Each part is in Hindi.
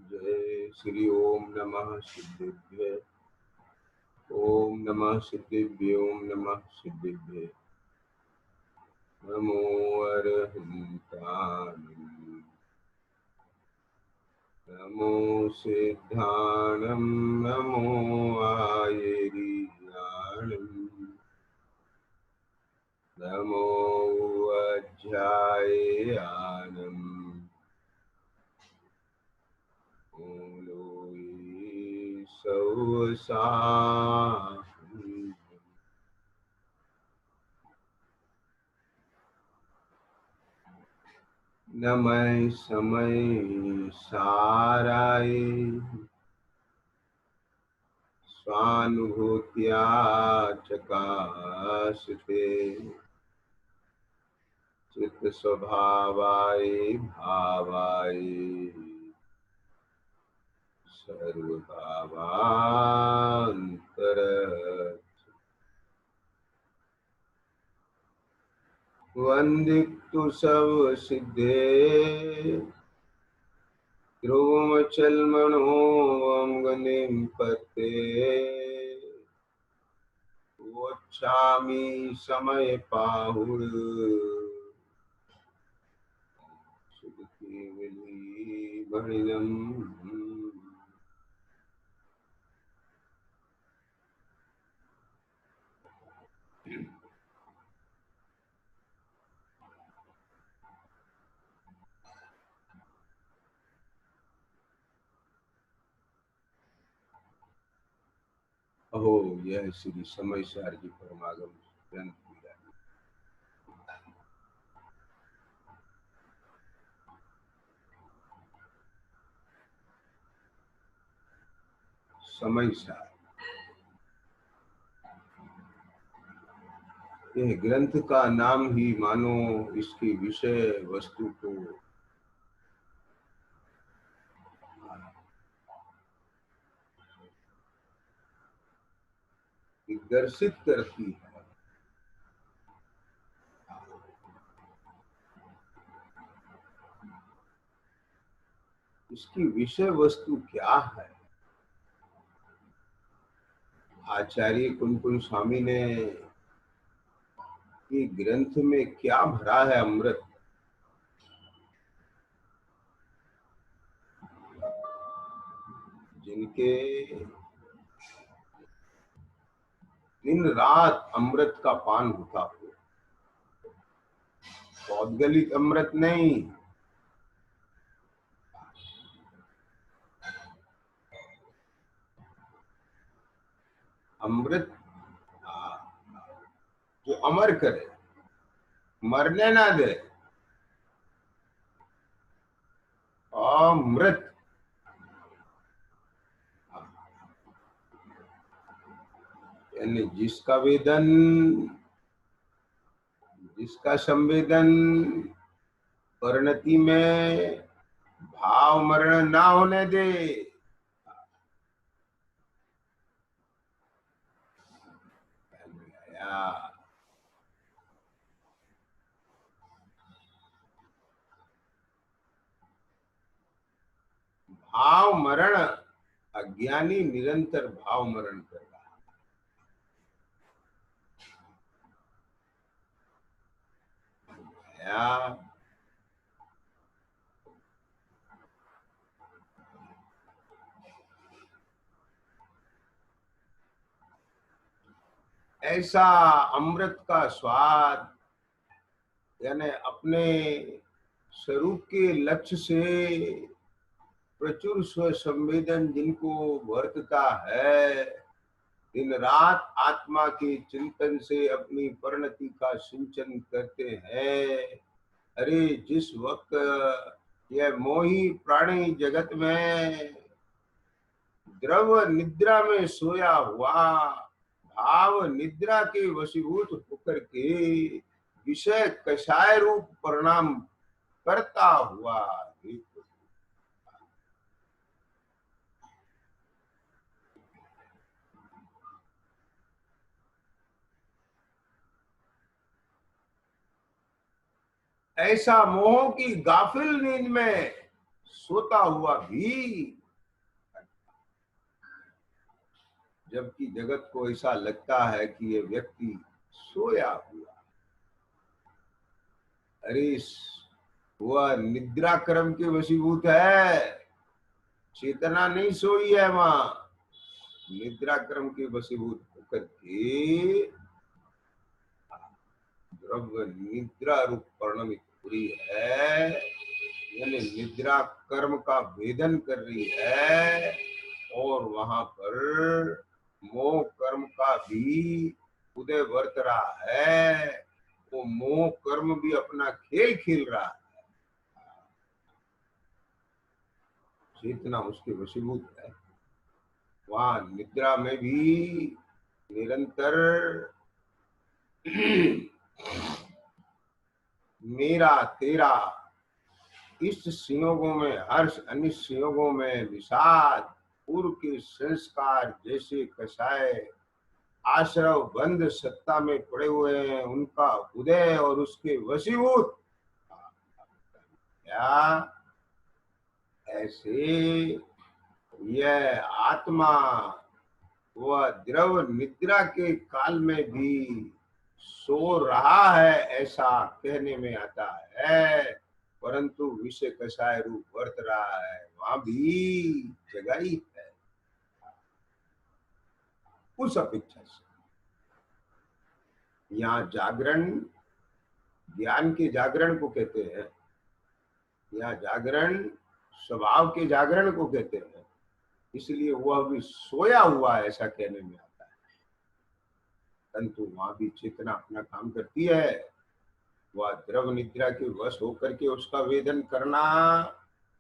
जय श्री ओम नमः सिद्धेभ्य। ओम नमः सिद्धेभ्य। ओम नमः सिद्धेभ्य। नमो अरहन्ताय। नमो सिद्धाणं। नमो आयेरियाणम्। नमो अध्यायानम्। लोई सौसा। नमः समय साराय। स्वानुभूत्या चकाशते। चित्त स्वभावाय भावाय। सर्वभावांतर। वंदितु सब सिद्धे। ध्रुवमचलमनो वंगनिं पते। वोच्छामि समय पाहुर। सुखी विली भणिनम्। अहो यह श्री समय सार जी परमागम ग्रंथ लीला। समय सार यह ग्रंथ का नाम ही मानो इसकी विषय वस्तु को दिग्दर्शित करती है। इसकी विषय वस्तु क्या है? आचार्य कुंकुम स्वामी ने ये ग्रंथ में क्या भरा है अमृत। जिनके दिन रात अमृत का पान होता हो। पौद्गलिक अमृत नहीं। अमृत जो अमर करे, मरने ना दे। अमृत यानी जिसका वेदन, जिसका संवेदन परिणति में भाव मरण ना होने दे। भाव मरण, अज्ञानी निरंतर भाव मरण कर रहा है। ऐसा अमृत का स्वाद यानी अपने स्वरूप के लक्ष्य से प्रचुर स्व संवेदन जिनको वर्तता है, दिन रात आत्मा के चिंतन से अपनी परिणति का सिंचन करते हैं। अरे जिस वक्त यह मोही प्राणी जगत में द्रव निद्रा में सोया हुआ, भाव निद्रा के वशीभूत होकर के विषय कषाय रूप परिणाम करता हुआ ऐसा मोह की गाफिल नींद में सोता हुआ भी, जबकि जगत को ऐसा लगता है कि ये व्यक्ति सोया हुआ। अरे वह निद्रा कर्म के वशीभूत है, चेतना नहीं सोई है वहां। निद्रा कर्म के वशीभूत होकर के द्रव्य निद्रा रूप परिणमित हो रही है, यानी निद्रा कर्म का भेदन कर रही है, और वहां पर मोह कर्म का भी उदय वर्त रहा है। वो मोह कर्म भी अपना खेल खेल रहा है, चेतना उसके वशीभूत है। वहां निद्रा में भी निरंतर मेरा तेरा, इस संयोगों में हर्ष, अनिष्ट संयोगों में विषाद, पूर्व के संस्कार जैसे कषाय आश्रव बंध सत्ता में पड़े हुए हैं, उनका उदय और उसके वशीभूत। क्या ऐसे यह आत्मा वह द्रव निद्रा के काल में भी सो रहा है, ऐसा कहने में आता है, परंतु विषय कषाय रूप वर्त रहा है, वहां भी जगाई है उस अपेक्षा से। यहाँ जागरण ज्ञान के जागरण को कहते हैं, यहाँ जागरण स्वभाव के जागरण को कहते हैं, इसलिए वह भी सोया हुआ है ऐसा कहने में आता है। परंतु वहां भी चेतना अपना काम करती है। वह द्रव निद्रा के वश होकर के उसका वेदन करना,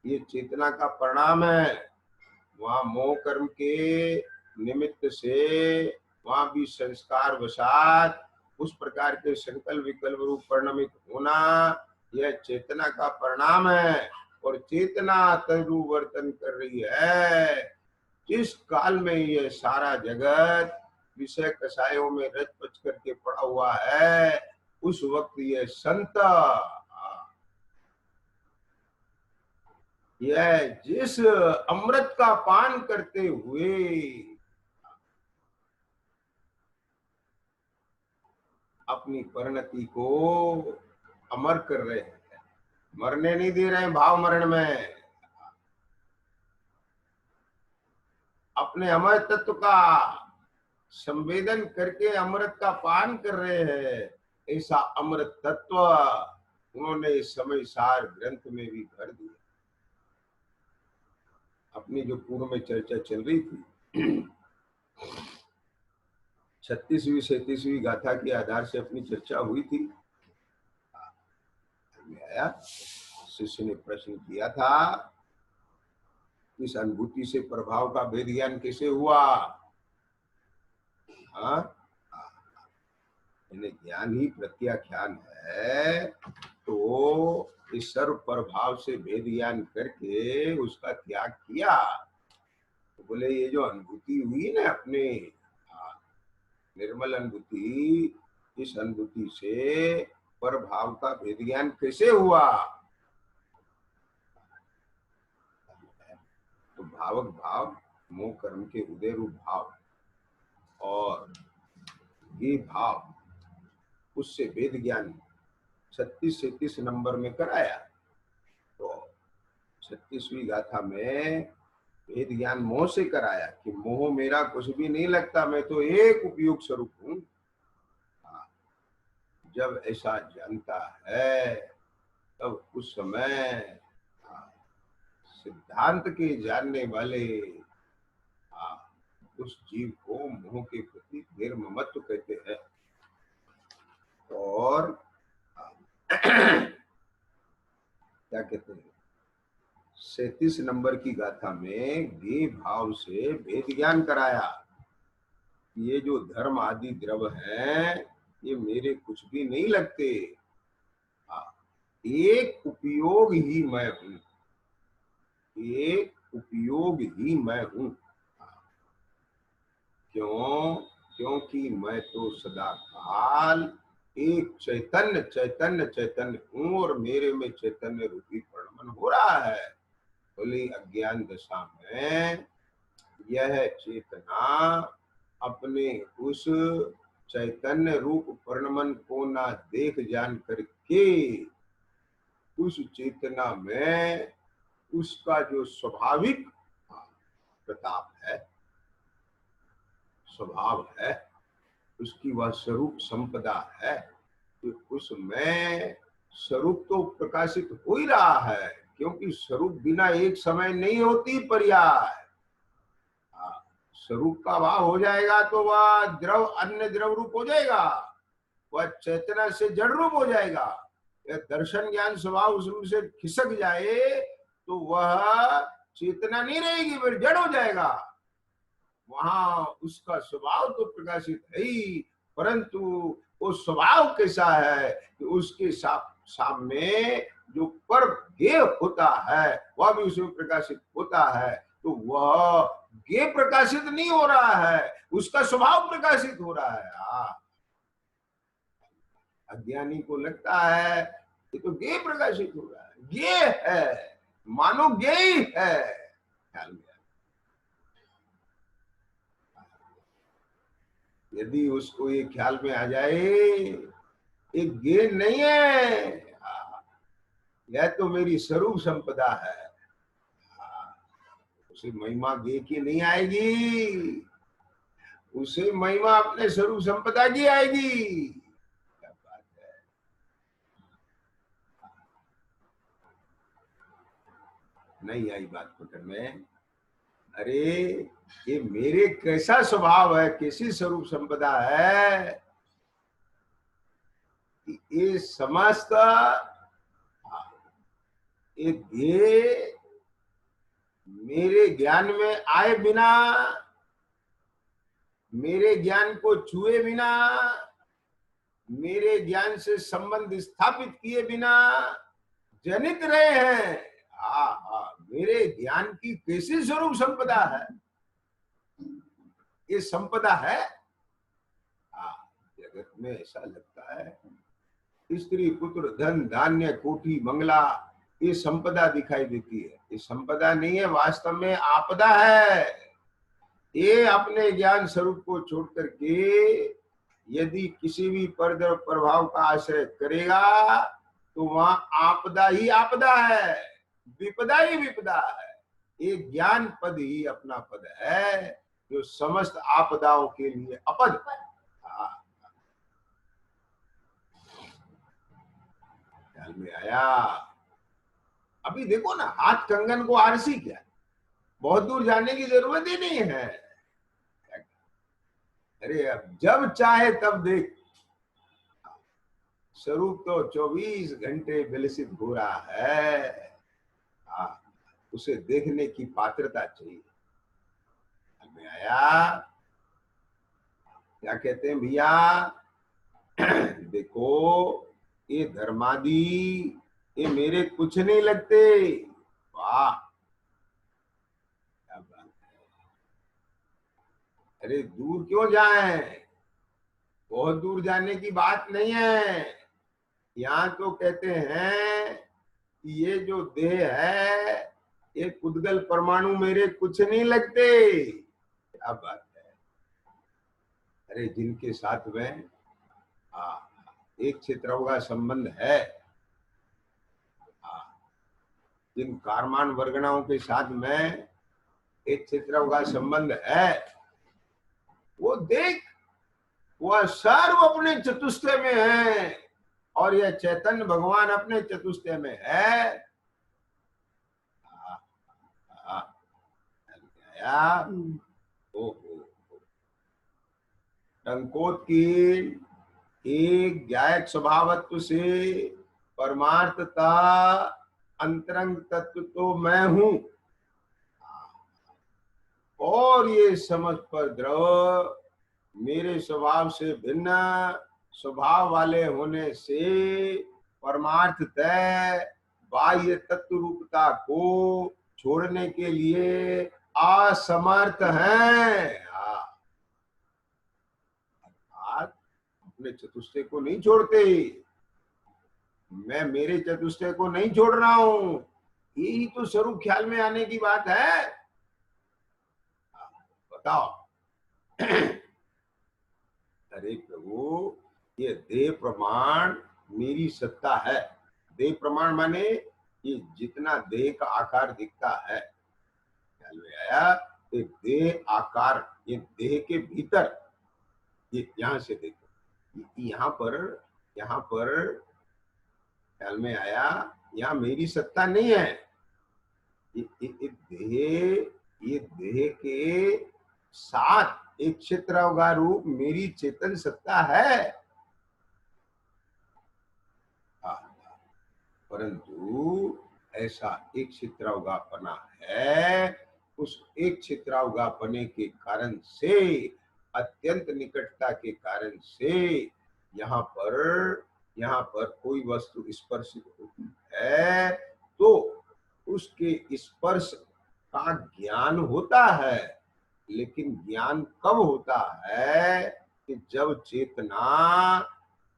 ये चेतना का परिणाम है। वहां मोह कर्म के निमित्त से वहां भी संस्कार वशात उस प्रकार के संकल्प विकल्प रूप परिणमित होना, यह चेतना का परिणाम है। और चेतना तद्रूप वर्तन कर रही है। जिस काल में यह सारा जगत विषय कषायों में रच पच करके पड़ा हुआ है, उस वक्त यह संत, यह जिस अमृत का पान करते हुए अपनी परिणति को अमर कर रहे हैं, मरने नहीं दे रहे हैं, भाव मरण में अपने अमर तत्व का संवेदन करके अमृत का पान कर रहे हैं, ऐसा अमृत तत्व उन्होंने समय सार ग्रंथ में भी भर दिया। अपनी जो पूर्व में चर्चा चल रही थी 36वीं 37वीं गाथा के आधार से अपनी चर्चा हुई थी। आया शिष्य ने प्रश्न किया था, इस अनुभूति से प्रभाव का भेद ज्ञान कैसे हुआ? हाँ, ज्ञान ही प्रत्याख्यान है, तो इस सर्व प्रभाव से भेद ज्ञान करके उसका त्याग किया। तो बोले ये जो अनुभूति हुई ना अपने निर्मल अनुभूति, इस अनुभूति से प्रभाव का भेद ज्ञान कैसे हुआ? तो भावक भाव मोह कर्म के उदय रूप भाव और ये भाव, उससे वेद ज्ञान 36-37 नंबर में कराया। तो 36वीं गाथा में वेद ज्ञान मोह से कराया कि मोह मेरा कुछ भी नहीं लगता, मैं तो एक उपयोग स्वरूप हूं। जब ऐसा जानता है तब उस समय सिद्धांत के जानने वाले उस जीव को मोह के प्रति निर्ममत्व कहते हैं। और क्या कहते हैं 37 नंबर की गाथा में गे भाव से भेद ज्ञान कराया। ये जो धर्म आदि द्रव हैं, ये मेरे कुछ भी नहीं लगते, एक उपयोग ही मैं हूं, एक उपयोग ही मैं हूं। क्यों? क्योंकि मैं तो सदा काल एक चैतन्य चैतन्य चैतन्य हूं और मेरे में चैतन्य रूपी परिणमन हो रहा है। बोली अज्ञान दशा में यह चेतना अपने उस चैतन्य रूप परिणमन को ना देख जान करके उस चेतना में उसका जो स्वाभाविक प्रताप है, स्वभाव है, उसकी वह स्वरूप संपदा है, तो उसमें स्वरूप तो प्रकाशित हो ही रहा है, क्योंकि स्वरूप बिना एक समय नहीं होती पर्याय। स्वरूप का भाव हो जाएगा तो वह द्रव अन्य द्रव रूप हो जाएगा, वह चेतना से जड़ रूप हो जाएगा। यह दर्शन ज्ञान स्वभाव उसमें से खिसक जाए तो वह चेतना नहीं रहेगी, फिर जड़ हो जाएगा। वहां उसका स्वभाव तो प्रकाशित है ही, परंतु वो स्वभाव कैसा है कि उसके सामने जो पर ज्ञेय होता है वह भी उसमें प्रकाशित होता है, तो वह ज्ञेय प्रकाशित नहीं हो रहा है, उसका स्वभाव प्रकाशित हो रहा है। अज्ञानी को लगता है ये तो ज्ञेय प्रकाशित हो रहा है, ज्ञेय है, मानो ज्ञेय है। ख्याल में यदि उसको ये ख्याल में आ जाए एक ज्ञेय नहीं है, यह तो मेरी स्वरूप संपदा है, उसे महिमा ज्ञेय की नहीं आएगी, उसे महिमा अपने स्वरूप संपदा की आएगी। क्या बात है। नहीं आई बात पकड़ में। अरे ये मेरे कैसा स्वभाव है, कैसी स्वरूप संपदा है, ये समस्त एक ध्येय मेरे ज्ञान में आए बिना, मेरे ज्ञान को छुए बिना, मेरे ज्ञान से संबंध स्थापित किए बिना जनित रहे हैं। मेरे ज्ञान की कैसी स्वरूप संपदा है, ये संपदा है। जगत में ऐसा लगता है स्त्री पुत्र धन धान्य कोठी बंगला ये संपदा दिखाई देती है, ये संपदा नहीं है, वास्तव में आपदा है। ये अपने ज्ञान स्वरूप को छोड़ करके यदि किसी भी परद्रव प्रभाव का आश्रय करेगा तो वहां आपदा ही आपदा है, विपदा ही विपदा है। ये ज्ञान पद ही अपना पद है जो समस्त आपदाओं के लिए अपद। ख्याल में आया। अभी देखो ना, हाथ कंगन को आरसी क्या, बहुत दूर जाने की जरूरत ही नहीं है। अरे अब जब चाहे तब देख, स्वरूप तो 24 घंटे विलसित हो रहा है। उसे देखने की पात्रता चाहिए। में आया क्या कहते हैं भैया, देखो ये धर्मादि ये मेरे कुछ नहीं लगते। वाह क्या बात है। अरे दूर क्यों जाएं, बहुत दूर जाने की बात नहीं है। यहाँ तो कहते हैं कि ये जो देह है ये कुदगल परमाणु मेरे कुछ नहीं लगते। क्या बात है। अरे जिनके साथ में एक क्षेत्र का संबंध है, जिन कारमान वर्गणाओं के साथ में एक क्षेत्र का संबंध है, वो देख वह सर्व अपने चतुष्टय में है और यह चैतन्य भगवान अपने चतुष्टय में है। टंकोत की एक गायक स्वभावत्व से परमार्थता अंतरंग तत्व तो मैं हूं, और ये समझ पर द्रव मेरे स्वभाव से भिन्न स्वभाव वाले होने से परमार्थ तय बाह्य तत्व रूपता को छोड़ने के लिए असमर्थ हैं। अपने चतुष्टय को नहीं छोड़ते, मैं मेरे चतुष्टय को नहीं छोड़ रहा हूं, यही तो स्वरूप ख्याल में आने की बात है। बताओ। अरे प्रभु, ये देह प्रमाण मेरी सत्ता है। देह प्रमाण माने ये जितना देह का आकार दिखता है, ख्याल में आया? ये देह आकार, ये देह के भीतर, ये यहां से देखो, यहाँ पर ख्याल में आया, यहाँ मेरी सत्ता नहीं है। ये देह के साथ एक क्षेत्रावगा रूप मेरी चेतन सत्ता है। परंतु ऐसा एक क्षेत्रावगापना है, उस एक क्षेत्रावगापने के कारण से, अत्यंत निकटता के कारण से यहाँ पर कोई वस्तु स्पर्शित होती है तो उसके स्पर्श का ज्ञान होता है। लेकिन ज्ञान कब होता है? कि जब चेतना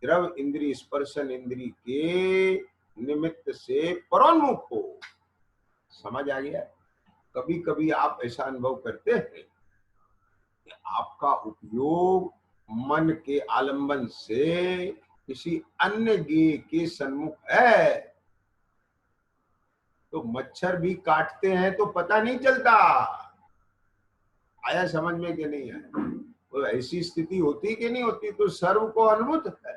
द्रव इंद्रिय स्पर्शन इंद्रिय के निमित्त से परोन्मुख हो। समझ आ गया? कभी कभी आप ऐसा अनुभव करते हैं कि आपका उपयोग मन के आलंबन से किसी अन्य गेय के सन्मुख है, तो मच्छर भी काटते हैं तो पता नहीं चलता। आया समझ में कि नहीं आया? तो ऐसी स्थिति होती कि नहीं होती? तो सर्व को अनुभूत है।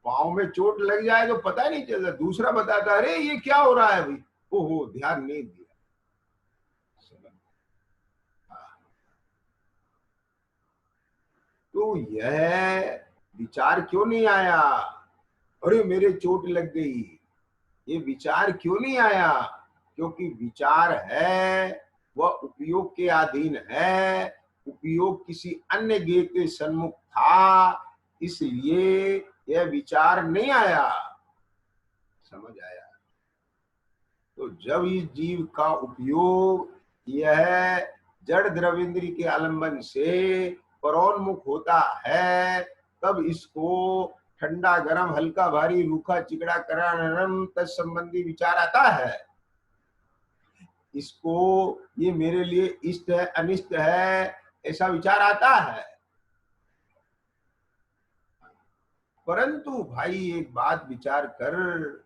पाँव में चोट लग जाए तो पता नहीं चलता, दूसरा बताता अरे ये क्या हो रहा है भाई, ओहो ध्यान नहीं दिया। तो यह विचार क्यों नहीं आया, अरे मेरे चोट लग गई? ये विचार क्यों नहीं आया? क्योंकि विचार है वह उपयोग के अधीन है, उपयोग किसी अन्य गेय के सन्मुख था, इसलिए यह विचार नहीं आया। समझ आया? तो जब इस जीव का उपयोग यह जड़ द्रविंद्री के आलंबन से परोन्मुख होता है, तब इसको ठंडा गरम हल्का भारी रूखा चिकड़ा कड़ा नरम तत्संबंधी विचार आता है। इसको ये मेरे लिए इष्ट है अनिष्ट है ऐसा विचार आता है। परंतु भाई एक बात विचार कर,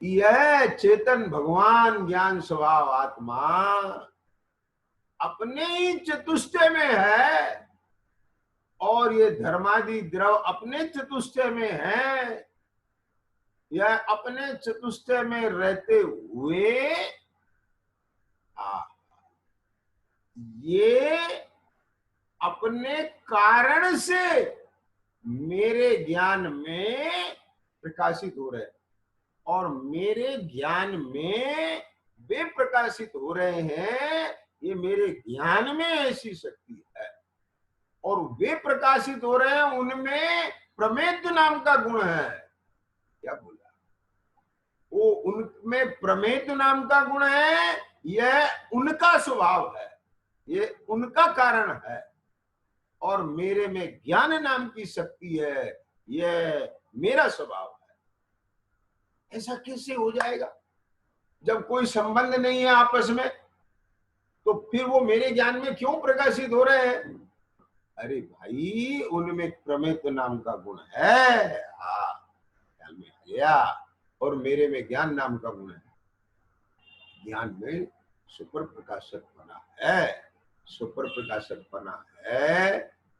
यह चेतन भगवान ज्ञान स्वभाव आत्मा अपने ही चतुष्टय में है और ये धर्मादि द्रव अपने चतुष्टय में है। यह अपने चतुष्टय में रहते हुए ये अपने कारण से मेरे ज्ञान में प्रकाशित हो रहे और मेरे ज्ञान में वे प्रकाशित हो रहे हैं। ये मेरे ज्ञान में ऐसी शक्ति है और वे प्रकाशित हो रहे हैं, उनमें प्रमेद नाम का गुण है। क्या बोला? वो उनमें प्रमेद नाम का गुण है, यह उनका स्वभाव है, ये उनका कारण है। और मेरे में ज्ञान नाम की शक्ति है, यह मेरा स्वभाव है। ऐसा कैसे हो जाएगा? जब कोई संबंध नहीं है आपस में, तो फिर वो मेरे ज्ञान में क्यों प्रकाशित हो रहे हैं? अरे भाई, उनमें प्रमेत नाम का गुण है, ख्याल में आ गया। और मेरे में ज्ञान नाम का गुण है। ज्ञान में सुपर प्रकाशकपना है, सुपर प्रकाशकपना है,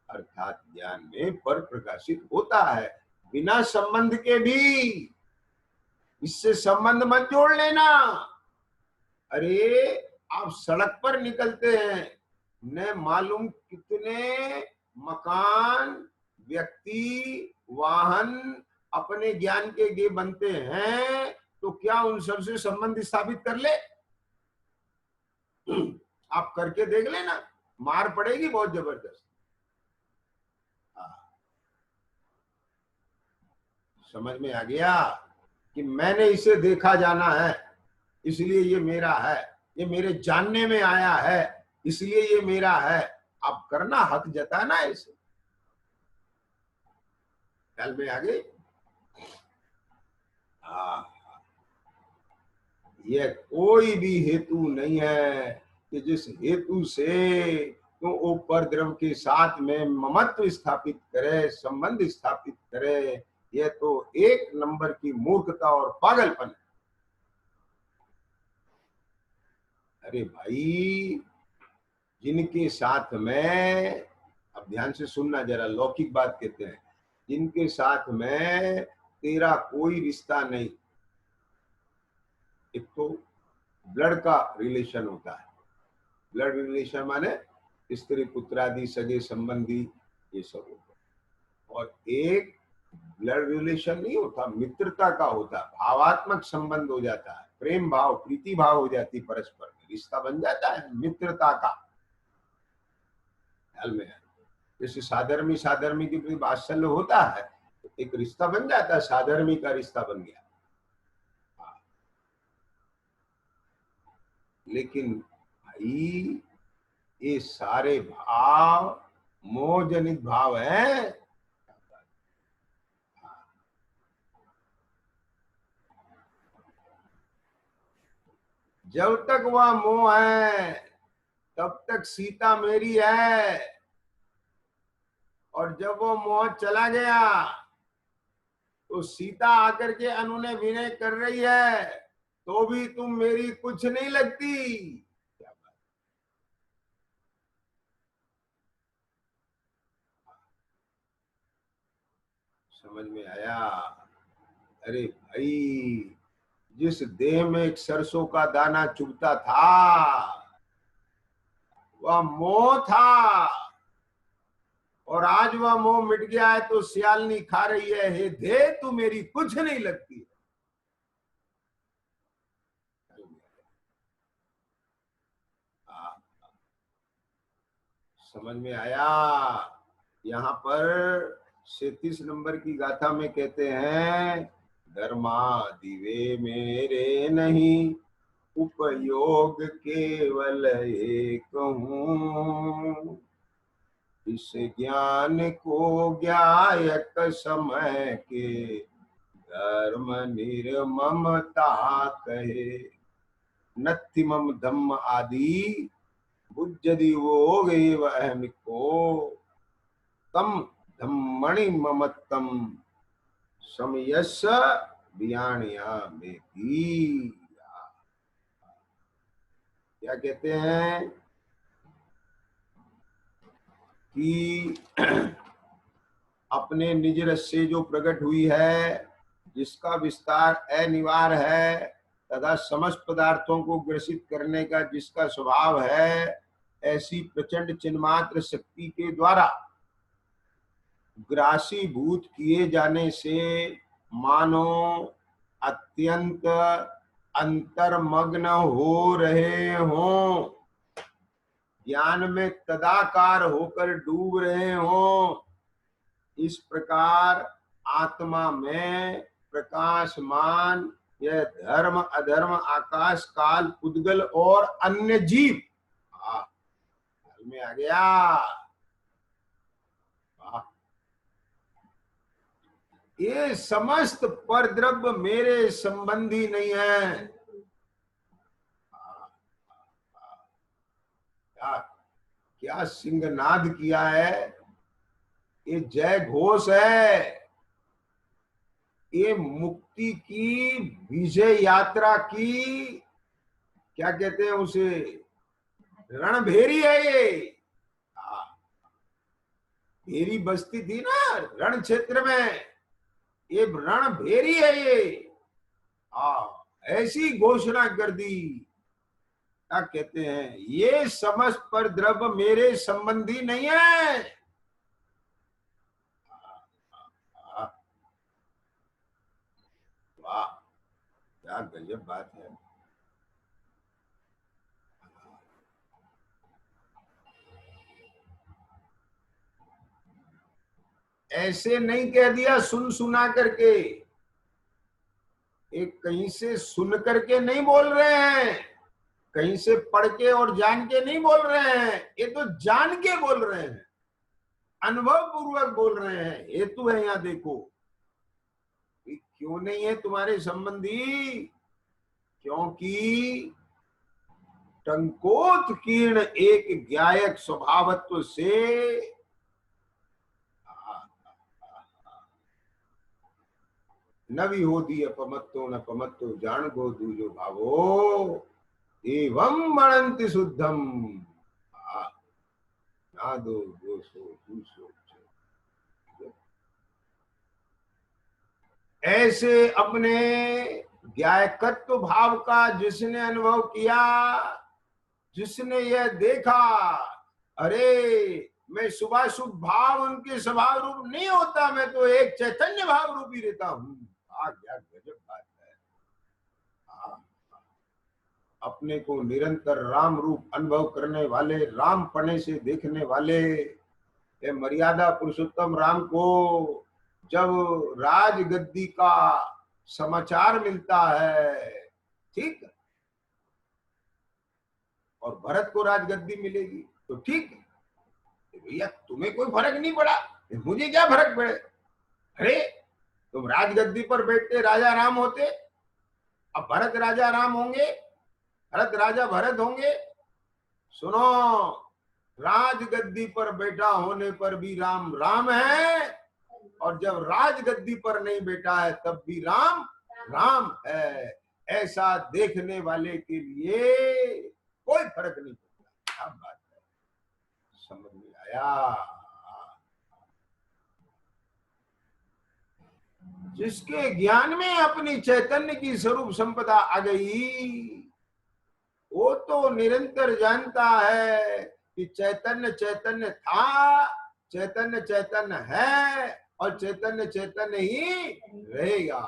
अर्थात ज्ञान में पर प्रकाशित होता है बिना संबंध के भी। इससे संबंध मत जोड़ लेना। अरे आप सड़क पर निकलते हैं, न मालूम कितने मकान, व्यक्ति, वाहन अपने ज्ञान के गे बनते हैं, तो क्या उन सबसे संबंध स्थापित कर ले? आप करके देख लेना, मार पड़ेगी बहुत जबरदस्त। समझ में आ गया कि मैंने इसे देखा जाना है इसलिए ये मेरा है, ये मेरे जानने में आया है इसलिए ये मेरा है। आप करना, हक जताना इसे। ख्याल में आ गई? यह कोई भी हेतु नहीं है कि जिस हेतु से तो वो पर द्रव्य के साथ में ममत्व स्थापित करे, संबंध स्थापित करे। यह तो एक नंबर की मूर्खता और पागलपन है। अरे भाई, जिनके साथ में, अब ध्यान से सुनना जरा, लौकिक बात कहते हैं, जिनके साथ में तेरा कोई रिश्ता नहीं, एक तो ब्लड का रिलेशन होता है, ब्लड रिलेशन माने स्त्री पुत्रादि सगे संबंधी ये सब होता है, और एक ब्लड रिलेशन नहीं होता, मित्रता का होता है, भावात्मक संबंध हो जाता है, प्रेम भाव प्रीति भाव हो जाती, परस्पर रिश्ता बन जाता है मित्रता का। ख्याल में जैसे साधर्मी साधर्मी के प्रति वात्सल्य होता है, एक रिश्ता बन जाता है, साधर्मी का रिश्ता बन गया। लेकिन भाई ये सारे भाव मोहजनित भाव हैं। जब तक वह मोह है तब तक सीता मेरी है, और जब वो मोह चला गया तो सीता आकर के अनुनय विनय कर रही है, तो भी तुम मेरी कुछ नहीं लगती। क्या बात, समझ में आया? अरे भाई, जिस देह में एक सरसों का दाना चुभता था वह मोह था, और आज वह मोह मिट गया है तो सियालनी खा रही है, हे दे तू मेरी कुछ नहीं लगती। समझ में आया? यहाँ पर 37 नंबर की गाथा में कहते हैं, धर्मादि वे मेरे नहीं, उपयोग केवल एक हूँ। इस ज्ञान को ज्ञायक समय के, धर्म निर्ममता कहे। नत्थि मम धम्म आदि बुद्धि वो गए अहम को, तम धम्मणि ममत्तम समयस बियाणिया में भी। क्या कहते हैं कि अपने निज रस से जो प्रकट हुई है, जिसका विस्तार अनिवार्य है तथा समस्त पदार्थों को ग्रसित करने का जिसका स्वभाव है, ऐसी प्रचंड चिन्मात्र शक्ति के द्वारा ग्रासीभूत किए जाने से मानो अत्यंत अंतर्मग्न हो रहे हों, ज्ञान में तदाकार होकर डूब रहे हों। इस प्रकार आत्मा में प्रकाशमान यह धर्म अधर्म आकाश काल पुद्गल और अन्य जीव में आ गया। ये समस्त पर द्रव्य मेरे संबंधी नहीं है। क्या सिंहनाद किया है, ये जय घोष है, ये मुक्ति की विजय यात्रा की, क्या कहते हैं उसे, रणभेरी है ये। भेरी बस्ती थी ना रण क्षेत्र में, ये रणभेरी है ये। ऐसी घोषणा कर दी। क्या कहते हैं, ये समस्त पर द्रव्य मेरे संबंधी नहीं है। वाह, क्या गजब बात है। ऐसे नहीं कह दिया सुन सुना करके, एक कहीं से सुन करके नहीं बोल रहे हैं, कहीं से पढ़ के और जान के नहीं बोल रहे हैं, ये तो जान के बोल रहे हैं, अनुभव पूर्वक बोल रहे हैं। हेतु है यहाँ देखो, क्यों नहीं है तुम्हारे संबंधी, क्योंकि टंकोत्कीर्ण एक ज्ञायक स्वभावत्व से न विहोदी अपमत्तो न पमत्तो जान गो दूजो भावो एवं मणंति शुद्धम ना दो सो दूसो। ऐसे अपने ज्ञायकत्व भाव का जिसने अनुभव किया, जिसने यह देखा, अरे मैं शुभाशुभ भाव उनके स्वभाव रूप नहीं होता, मैं तो एक चैतन्य भाव रूप ही रहता हूं। क्या गजब बात है। अपने को निरंतर राम रूप अनुभव करने वाले, राम पने से देखने वाले, ये मर्यादा पुरुषोत्तम राम को जब राजगद्दी का समाचार मिलता है, ठीक, और भरत को राजगद्दी मिलेगी तो ठीक, भैया तुम्हें कोई फर्क नहीं पड़ा, मुझे क्या फर्क पड़े। अरे तुम राजगद्दी पर बैठते राजा राम होते, अब भरत राजा राम होंगे, भरत राजा भरत होंगे। सुनो, राजगद्दी पर बैठा होने पर भी राम राम है, और जब राजगद्दी पर नहीं बैठा है तब भी राम राम है। ऐसा देखने वाले के लिए कोई फर्क नहीं पड़ता। क्या बात है, समझ में आया। जिसके ज्ञान में अपनी चैतन्य की स्वरूप संपदा आ गई, वो तो निरंतर जानता है कि चैतन्य चैतन्य था, चैतन्य चैतन्य है, और चैतन्य चैतन्य ही रहेगा।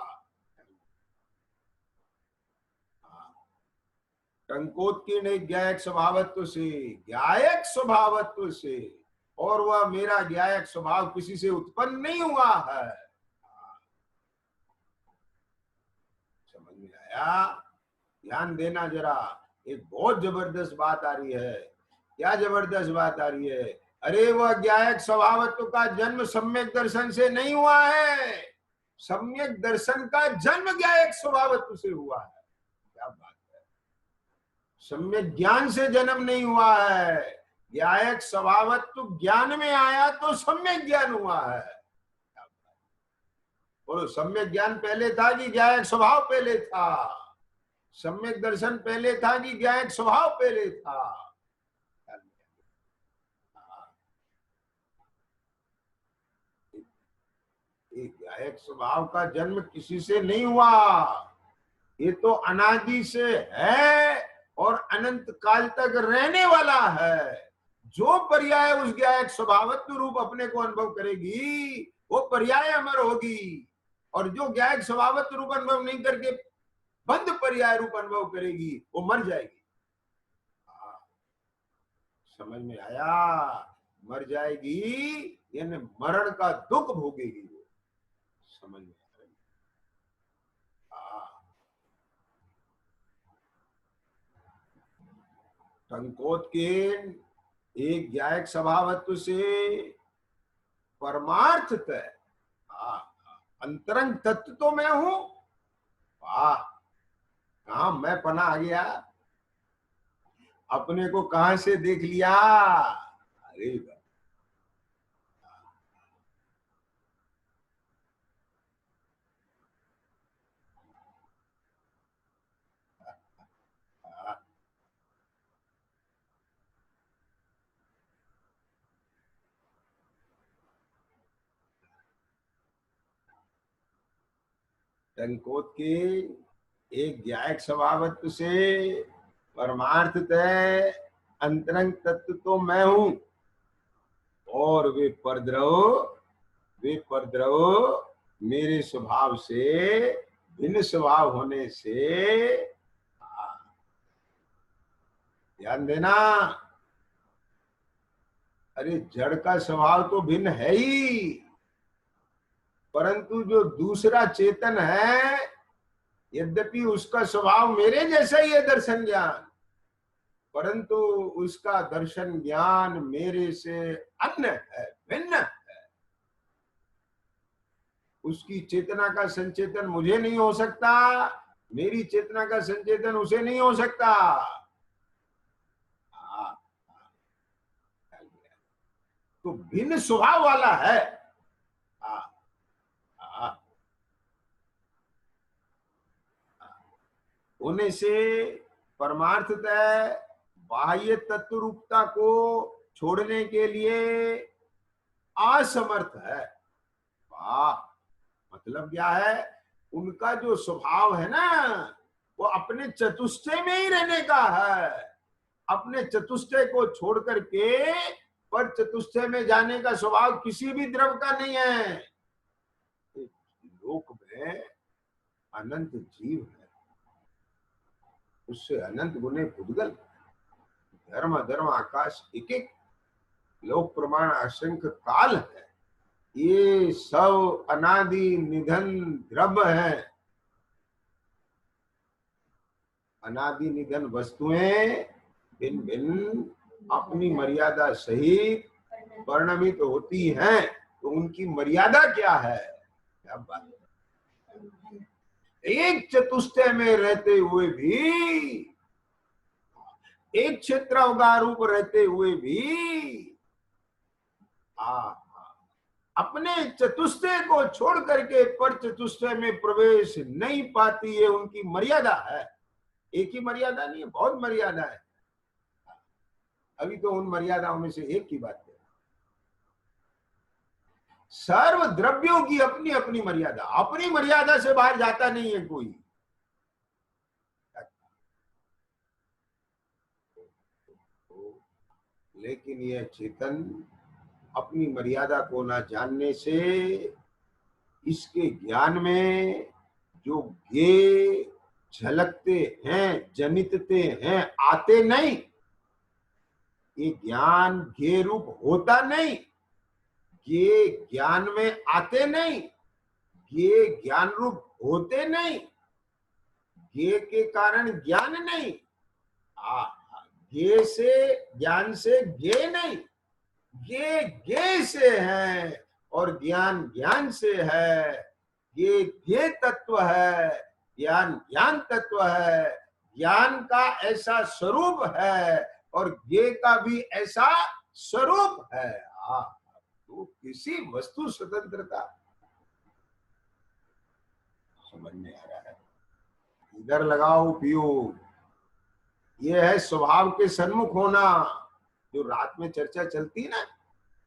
टंकोत्कीर्ण एक ज्ञायक स्वभावत्व से, ज्ञायक स्वभावत्व से, और वह मेरा ज्ञायक स्वभाव किसी से उत्पन्न नहीं हुआ है। समझ में आया। ध्यान देना जरा, एक बहुत जबरदस्त बात आ रही है। क्या जबरदस्त बात आ रही है। अरे वह ज्ञायक स्वभावत्व का जन्म सम्यक दर्शन से नहीं हुआ है, सम्यक दर्शन का जन्म ज्ञायक स्वभावत्व से हुआ है। क्या बात है, सम्यक ज्ञान से जन्म नहीं हुआ है, ज्ञायक स्वभावत्व ज्ञान में आया तो सम्यक ज्ञान हुआ है। बोलो, सम्यक ज्ञान पहले था कि ज्ञायक स्वभाव पहले था? सम्यक दर्शन पहले था कि ज्ञायक स्वभाव पहले था? एक ज्ञायक स्वभाव का जन्म किसी से नहीं हुआ, ये तो अनादि से है और अनंत काल तक रहने वाला है। जो पर्याय उस ज्ञायक स्वभावत्व रूप अपने को अनुभव करेगी वो पर्याय अमर होगी, और जो ज्ञायक स्वभावत्व रूप अनुभव नहीं करके बंध पर्याय रूप अनुभव करेगी वो मर जाएगी। समझ में आया। मर जाएगी यानी मरण का दुख भोगेगी वो। समझ में आया। टंकोत्कीर्ण एक ज्ञायक स्वभावत्व से परमार्थ तय, अंतरंग तत्व तो मैं हूं। वाह, कहा मैं पना आ गया, अपने को कहां से देख लिया। अरे टंकोत्कीर्ण एक ज्ञायक स्वभावत्व से परमार्थ तय अंतरंग तत्व तो मैं हूं, और वे परद्रव मेरे स्वभाव से भिन्न स्वभाव होने से, ध्यान देना, अरे जड़ का स्वभाव तो भिन्न है ही, परंतु जो दूसरा चेतन है यद्यपि उसका स्वभाव मेरे जैसा ही है दर्शन ज्ञान, परंतु उसका दर्शन ज्ञान मेरे से अन्य है, भिन्न है। उसकी चेतना का संचेतन मुझे नहीं हो सकता, मेरी चेतना का संचेतन उसे नहीं हो सकता। तो भिन्न स्वभाव वाला है। होने से परमार्थतः बाह्य तत्व रूपता को छोड़ने के लिए असमर्थ है। वाह, मतलब क्या है? उनका जो स्वभाव है ना, वो अपने चतुष्टय में ही रहने का है। अपने चतुष्टय को छोड़ करके पर चतुष्टय में जाने का स्वभाव किसी भी द्रव का नहीं है। लोक में अनंत जीव है, उससे अनंत गुने भूतगल, धर्म धर्म आकाश एक एक, लोक प्रमाण असंख्य काल है। ये सब अनादि निधन द्रव्य है। अनादि निधन वस्तुएं भिन्न भिन्न अपनी मर्यादा सहित परिणमित होती हैं। तो उनकी मर्यादा क्या है? क्या बात है? एक चतुष्टय में रहते हुए भी, एक क्षेत्रावगाह रूप रहते हुए भी अपने चतुष्टय को छोड़ करके पर चतुष्टय में प्रवेश नहीं पाती है। उनकी मर्यादा है। एक ही मर्यादा नहीं है, बहुत मर्यादा है। अभी तो उन मर्यादाओं में से एक की बात है। सर्व द्रव्यों की अपनी अपनी मर्यादा, अपनी मर्यादा से बाहर जाता नहीं है कोई। लेकिन यह चेतन अपनी मर्यादा को ना जानने से इसके ज्ञान में जो ज्ञेय झलकते हैं, जनितते हैं, आते नहीं। ये ज्ञान ज्ञेय रूप होता नहीं, ये ज्ञान में आते नहीं, ये ज्ञान रूप होते नहीं, ये के कारण ज्ञान नहीं। ये से ज्ञान से ज्ञेय नहीं, ये ज्ञेय से है और ज्ञान ज्ञान से है। ये ज्ञेय तत्व है, ज्ञान ज्ञान तत्व है। ज्ञान का ऐसा स्वरूप है और ज्ञेय का भी ऐसा स्वरूप है। तो किसी वस्तु स्वतंत्रता समझ में आ रहा है? इधर लगाओ उपयोग। यह है स्वभाव के सन्मुख होना। जो रात में चर्चा चलती है ना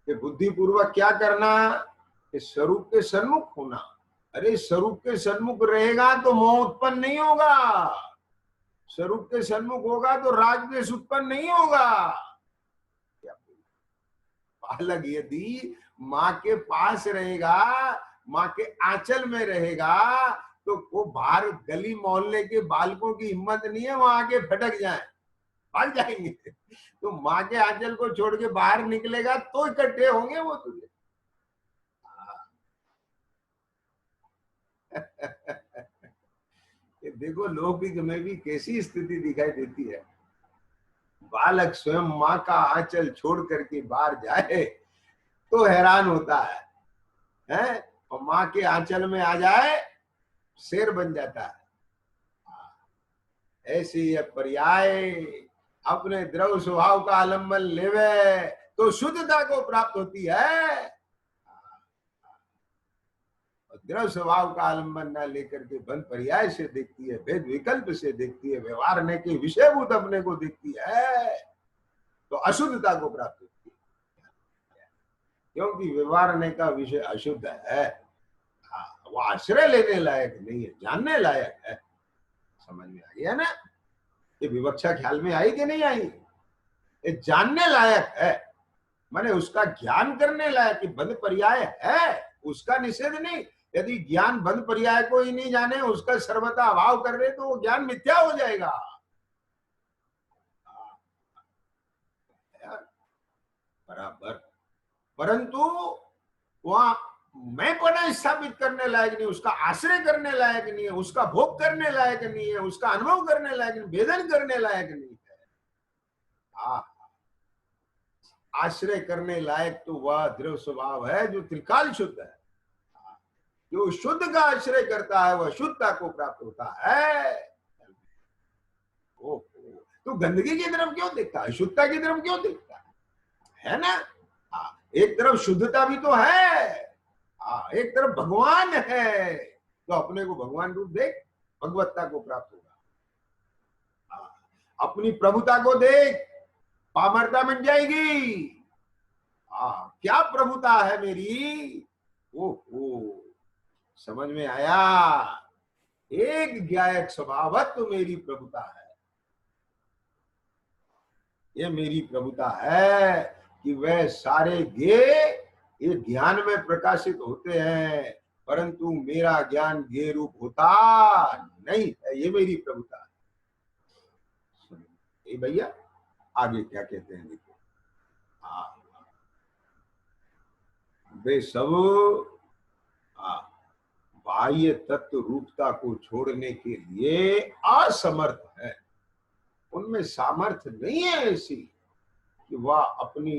कि बुद्धिपूर्वक क्या करना, कि स्वरूप के सन्मुख होना। अरे स्वरूप के सन्मुख रहेगा तो मोह उत्पन्न नहीं होगा। स्वरूप के सन्मुख होगा तो राग द्वेष उत्पन्न नहीं होगा। बालक यदि माँ के पास रहेगा, माँ के आंचल में रहेगा, तो वो बाहर गली मोहल्ले के बालकों की हिम्मत नहीं है वहां आके फटक जाए, भाग जाएंगे। तो माँ के आंचल को छोड़ के बाहर निकलेगा तो इकट्ठे होंगे वो तुझे। देखो लौकिक में भी कैसी स्थिति दिखाई देती है। बालक स्वयं माँ का आंचल छोड़ करके बाहर जाए तो हैरान होता है? और माँ के आंचल में आ जाए शेर बन जाता है। ऐसे यह पर्याय अपने द्रव स्वभाव का आलम्बन लेवे तो शुद्धता को प्राप्त होती है। द्रव स्वभाव का आलम्बन न लेकर के बंद पर्याय से देखती है, भेद विकल्प से देखती है, व्यवहार ने के विषयभूत अपने को देखती है, तो अशुद्धता को प्राप्त होती है। क्योंकि व्यवहार ने का विषय अशुद्ध है। वो आश्रय लेने लायक नहीं है, जानने लायक है। समझ में आ गया ना? ये विवक्षा ख्याल में आई कि नहीं आई? ये जानने लायक है, माने उसका ज्ञान करने लायक। बंद पर्याय है, उसका निषेध नहीं। यदि ज्ञान बंद पर्याय को ही नहीं जाने, उसका सर्वथा अभाव कर रहे, तो वो ज्ञान मिथ्या हो जाएगा। बराबर। परंतु वहां मैं पना स्थापित करने लायक नहीं, उसका आश्रय करने लायक नहीं है, उसका भोग करने लायक नहीं है, उसका अनुभव करने लायक नहीं, भेदन करने लायक नहीं है। आश्रय करने लायक तो वह द्रव स्वभाव है जो त्रिकाल शुद्ध है। जो शुद्ध का आश्रय करता है वह शुद्धता को प्राप्त होता है। ओ, तो गंदगी की तरफ क्यों देखता है, शुद्धता की तरफ क्यों देखता है ना? एक तरफ शुद्धता भी तो है, एक तरफ भगवान है, तो अपने को भगवान रूप देख, भगवत्ता को प्राप्त होगा। अपनी प्रभुता को देख, पामरता मिट जाएगी। क्या प्रभुता है मेरी, ओ समझ में आया? एक ज्ञायक स्वभावत्व मेरी प्रभुता है। ये मेरी प्रभुता है कि वह सारे ज्ञेय ये ज्ञान में प्रकाशित होते हैं, परंतु मेरा ज्ञान ज्ञेय रूप होता नहीं है। ये मेरी प्रभुता है। ये भैया आगे क्या कहते हैं देखो। वे सब बाह्य तत्व रूपता को छोड़ने के लिए असमर्थ है। उनमें सामर्थ्य नहीं है ऐसी कि वह अपनी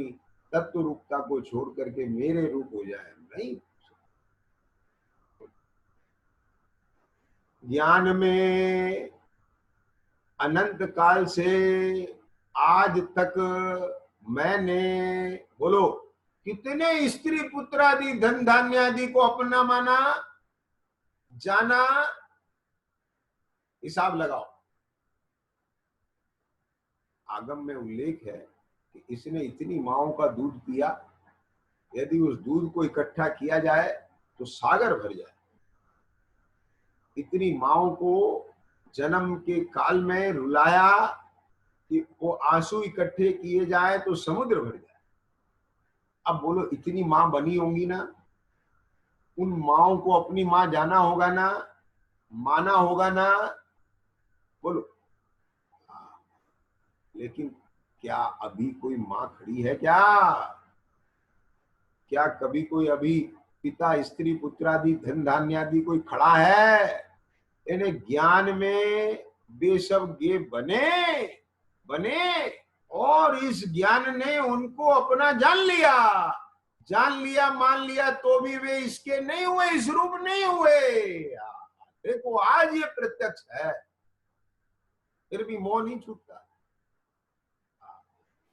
तत्व रूपता को छोड़ करके मेरे रूप हो जाए। नहीं, ज्ञान में अनंत काल से आज तक मैंने बोलो कितने स्त्री पुत्र आदि धन धान्य आदि को अपना माना, जाना, हिसाब लगाओ। आगम में उल्लेख है कि इसने इतनी माओं का दूध पिया, यदि उस दूध को इकट्ठा किया जाए तो सागर भर जाए। इतनी माओं को जन्म के काल में रुलाया कि वो आंसू इकट्ठे किए जाए तो समुद्र भर जाए। अब बोलो इतनी मां बनी होंगी ना, उन माओं को अपनी मां जाना होगा ना, माना होगा ना, बोलो। लेकिन क्या अभी कोई मां खड़ी है क्या? क्या कभी कोई अभी पिता स्त्री पुत्रादि धन धान्य आदि कोई खड़ा है? इन्हें ज्ञान में बेशब गे बने बने और इस ज्ञान ने उनको अपना जान लिया मान लिया, तो भी वे इसके नहीं हुए, इस रूप नहीं हुए। देखो आज ये प्रत्यक्ष है, फिर भी मोह नहीं छूटता।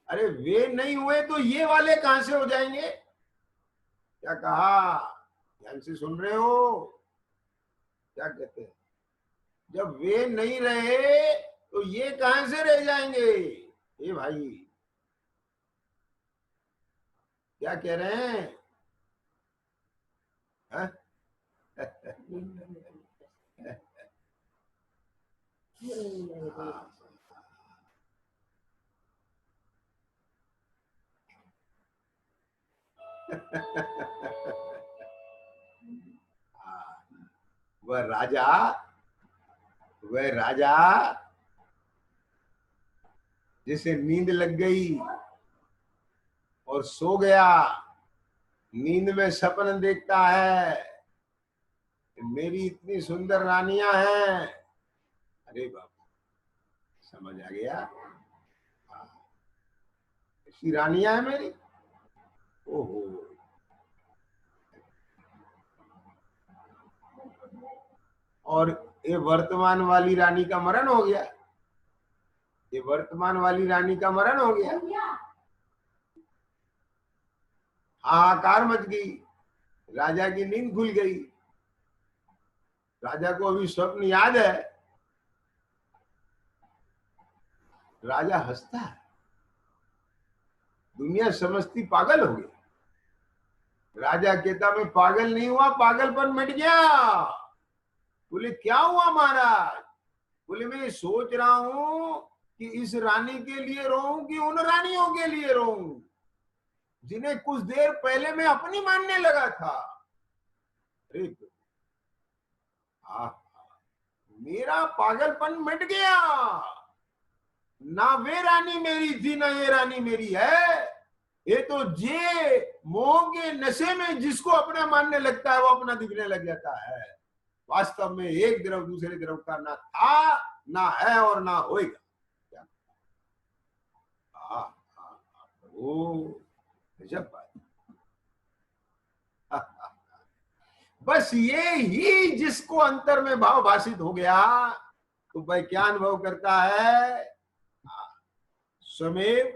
अरे वे नहीं हुए तो ये वाले कहां से हो जाएंगे? क्या कहा? ध्यान से सुन रहे हो? क्या कहते हैं? जब वे नहीं रहे तो ये कहां से रह जाएंगे? ये भाई क्या कह रहे हैं? वह राजा जिसे नींद लग गई और सो गया, नींद में सपन देखता है मेरी इतनी सुंदर रानियां हैं। अरे बाबा समझ आ गया, ऐसी रानियां है मेरी। ओहो, और ये वर्तमान वाली रानी का मरण हो गया। ये वर्तमान वाली रानी का मरण हो गया, हाहाकार मच गई, राजा की नींद खुल गई। राजा को अभी स्वप्न याद है, राजा हंसता है, दुनिया समझती पागल हो गई। राजा कहता मैं पागल नहीं हुआ, पागलपन मिट गया। बोले क्या हुआ महाराज? बोले मैं सोच रहा हूं कि इस रानी के लिए रोऊं कि उन रानियों के लिए रोऊं जिन्हें कुछ देर पहले मैं अपनी मानने लगा था। अरे मेरा पागलपन मिट गया। ना वे रानी मेरी थी, ना ये रानी मेरी है। ये तो जे मोह के नशे में जिसको अपना मानने लगता है वो अपना दिखने लग जाता है। वास्तव में एक द्रव दूसरे द्रव का ना था, ना है और ना होएगा। ओ गजब बात। बस ये ही जिसको अंतर में भाव भाषित हो गया तो वह क्या अनुभव करता है? समेव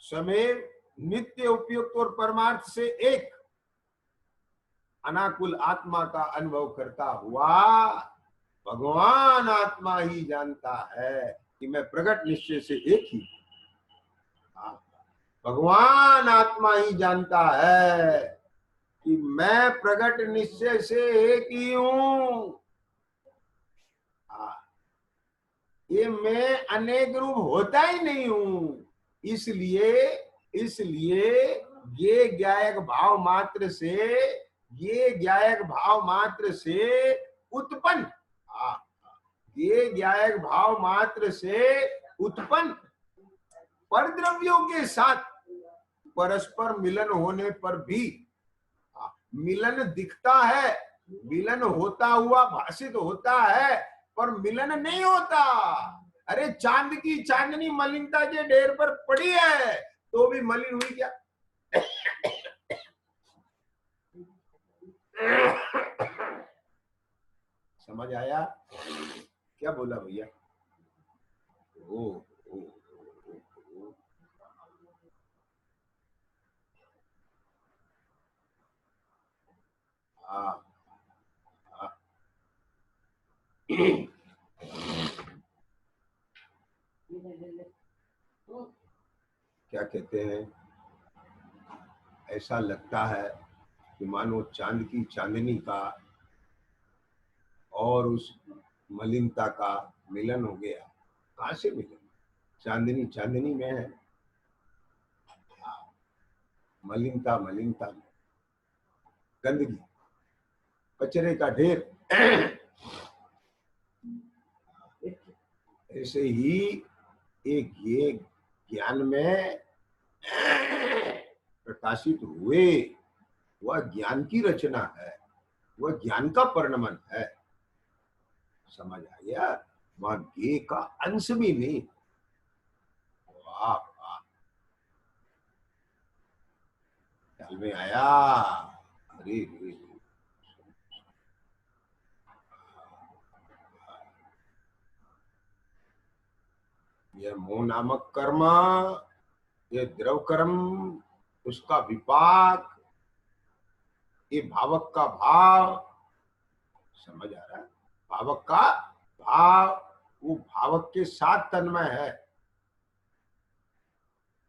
समेव नित्य उपयुक्त और परमार्थ से एक अनाकुल आत्मा का अनुभव करता हुआ भगवान आत्मा ही जानता है कि मैं प्रकट निश्चय से एक ही। भगवान आत्मा ही जानता है कि मैं प्रकट निश्चय से एक ही हूं। ये मैं अनेक रूप होता ही नहीं हूं। इसलिए इसलिए ये ज्ञायक भाव मात्र से, ये ज्ञायक भाव मात्र से उत्पन्न, ये ज्ञायक भाव मात्र से उत्पन्न परद्रव्यों के साथ परस्पर मिलन होने पर भी मिलन दिखता है, मिलन होता हुआ भाषित होता है, पर मिलन नहीं होता। अरे चांद की चांदनी मलिनता के ढेर पर पड़ी है तो भी मलिन हुई क्या? समझ आया क्या बोला भैया? ओ, ओ, ओ, हाँ, क्या कहते हैं, ऐसा लगता है कि मानो चांद की चांदनी का और उस मलिनता का मिलन हो गया। कहां से मिलन? चांदनी चांदनी में है, मलिनता मलिनता में, गंदगी कचरे का ढेर। ऐसे ही एक ये ज्ञान में प्रकाशित हुए, वह ज्ञान की रचना है, वह ज्ञान का परिणमन है। समझ आ गया? वह ज्ञ का अंश भी नहीं। वाह वाह, ख्याल में आया? अरे यह मोह नामक कर्म, ये द्रव कर्म, उसका विपाक, ये भावक का भाव। समझ आ रहा है? भावक का भाव, वो भावक के साथ तन्मय है।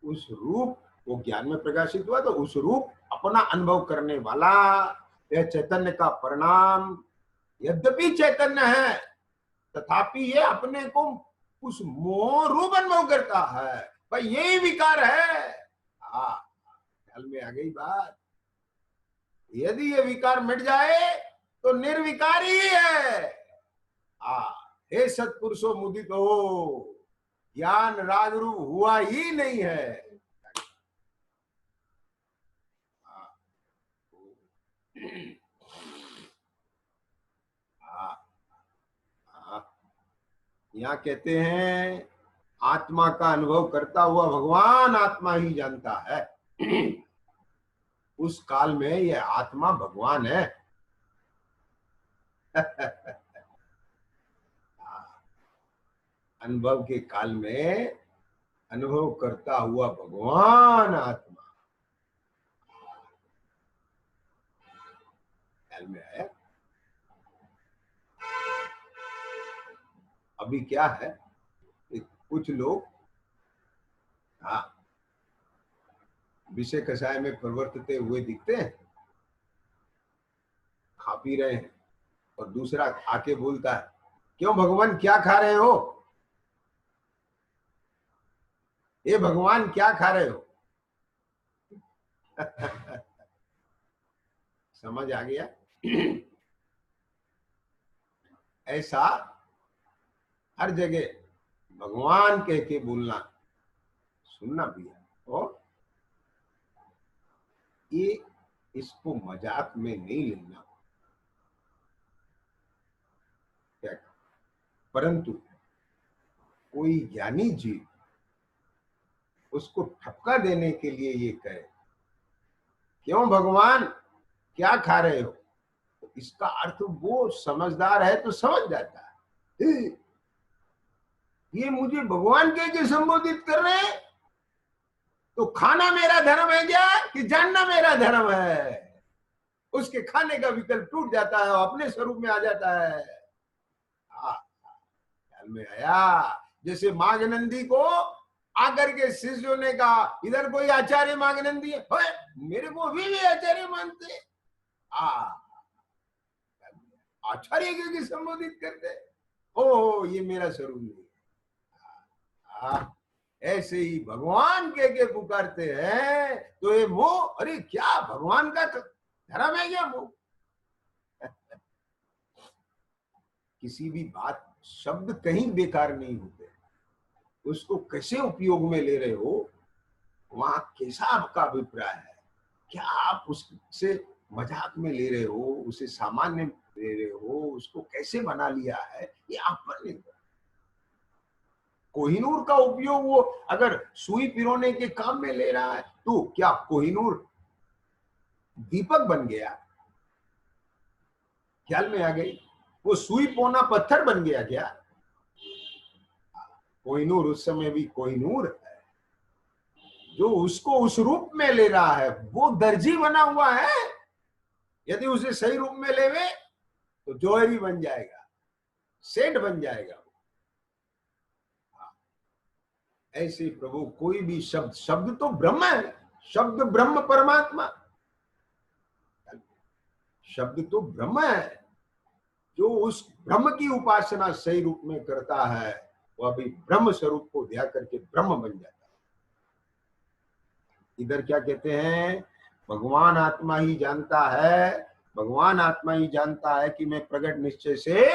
उस रूप वो ज्ञान में प्रकाशित हुआ तो उस रूप अपना अनुभव करने वाला यह चैतन्य का परिणाम, यद्यपि चैतन्य है तथापि ये अपने को उस मोह रूप अनुभव करता है। भाई यही विकार है। ख्याल में आ गई बात? यदि ये विकार मिट जाए तो निर्विकार ही है। हे सत्पुरुषों मुदित हो, ज्ञान राग रूप हुआ ही नहीं है। यहाँ कहते हैं आत्मा का अनुभव करता हुआ भगवान आत्मा ही जानता है। उस काल में यह आत्मा भगवान है। अनुभव के काल में अनुभव करता हुआ भगवान आत्मा। ख्याल में आया? अभी क्या है, कुछ लोग विषय कषाय में प्रवर्तते हुए दिखते हैं, खा पी रहे हैं, और दूसरा आके बोलता है क्यों भगवान क्या खा रहे हो? ये भगवान क्या खा रहे हो? समझ आ गया? ऐसा हर जगह भगवान कह के बोलना, सुनना भी है। और ये इसको मजाक में नहीं लेना, परंतु कोई ज्ञानी जीव उसको ठपका देने के लिए ये कहे क्यों भगवान क्या खा रहे हो, इसका अर्थ वो समझदार है तो समझ जाता है, ये मुझे भगवान के संबोधित कर रहे हैं, तो खाना मेरा धर्म है क्या कि जानना मेरा धर्म है? उसके खाने का विकल्प टूट जाता है और अपने स्वरूप में आ जाता है। ख्याल में आया? जैसे माघनंदी को आकर के शिष्यों ने कहा, इधर कोई आचार्य माघनंदी है, मेरे को भी आचार्य मानते, आचार्य के संबोधित करते, ओ ये मेरा स्वरूप नहीं। ऐसे ही भगवान के पुकारते हैं तो ये मोह, अरे क्या भगवान का धर्म है क्या मोह? किसी भी बात, शब्द कहीं बेकार नहीं होते, उसको कैसे उपयोग में ले रहे हो, वहां कैसा आपका अभिप्राय है, क्या आप उससे मजाक में ले रहे हो, उसे सामान्य ले रहे हो, उसको कैसे बना लिया है, ये आप पर निर्भर। कोहिनूर का उपयोग वो अगर सुई पिरोने के काम में ले रहा है तो क्या कोहिनूर दीपक बन गया? ख्याल में आ गई? वो सुई पोना पत्थर बन गया क्या? कोहिनूर उस समय भी कोहिनूर है, जो उसको उस रूप में ले रहा है वो दर्जी बना हुआ है। यदि उसे सही रूप में लेवे तो जौहरी बन जाएगा, सेठ बन जाएगा। ऐसे प्रभु कोई भी शब्द, शब्द तो ब्रह्म है, शब्द ब्रह्म परमात्मा, शब्द तो ब्रह्म है। जो उस ब्रह्म की उपासना सही रूप में करता है वह भी ब्रह्म स्वरूप को ध्यान करके ब्रह्म बन जाता है। इधर क्या कहते हैं, भगवान आत्मा ही जानता है, भगवान आत्मा ही जानता है कि मैं प्रगट निश्चय से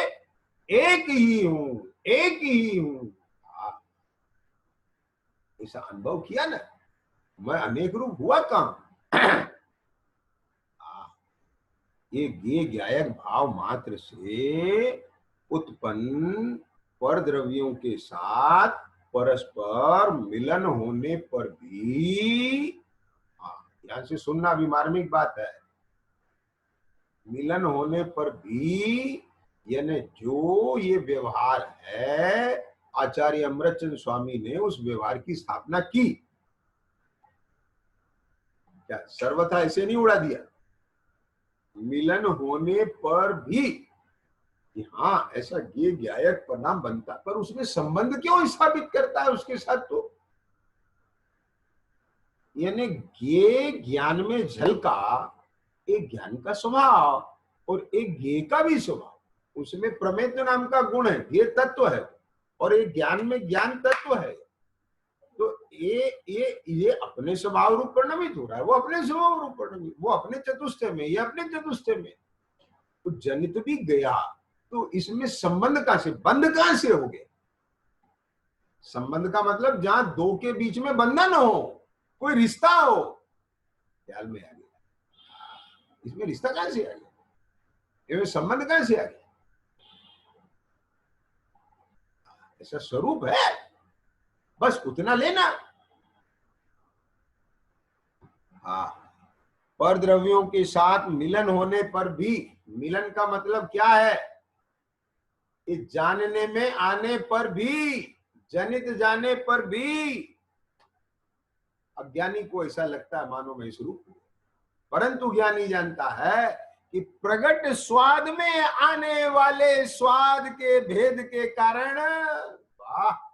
एक ही हूं, एक ही हूं। ऐसा अनुभव किया ना, मैं अनेक रूप हुआ काम। ये गे गायक भाव मात्र से उत्पन्न पर द्रव्यों के साथ परस्पर मिलन होने पर भी, ध्यान से सुनना, भी मार्मिक बात है, मिलन होने पर भी, यानी जो ये व्यवहार है, आचार्य अमृतचंद स्वामी ने उस व्यवहार की स्थापना की। क्या सर्वथा ऐसे नहीं उड़ा दिया? मिलन होने पर भी कि हाँ ऐसा गे गायक परिणाम बनता, पर उसमें संबंध क्यों स्थापित करता है उसके साथ? तो यानी गे ज्ञान में झलका एक ज्ञान का स्वभाव और एक गे का भी स्वभाव, उसमें प्रमेय नाम का गुण है, ये तत्व है, और एक ज्ञान में ज्ञान तत्व है। तो ये अपने स्वभाव रूप परिणमित हो रहा है, वो अपने स्वभाव रूप परिणमित, वो अपने चतुष्टय में, ये अपने चतुष्टय में, तो जनित भी गया, तो इसमें संबंध कहां से, बंध कहां से हो गया? संबंध का मतलब जहां दो के बीच में बंधन हो, कोई रिश्ता हो। ख्याल में आ गया? इसमें रिश्ता कहां से आ गया, इसमें संबंध कहां से आ गया? ऐसा स्वरूप है, बस उतना लेना। हाँ, पर द्रव्यों के साथ मिलन होने पर भी, मिलन का मतलब क्या है? इस जानने में आने पर भी, जनित जाने पर भी अज्ञानी को ऐसा लगता है मानो मैं स्वरूप हूं, परंतु ज्ञानी जानता है कि प्रगट स्वाद में आने वाले स्वाद के भेद के कारण, वाह,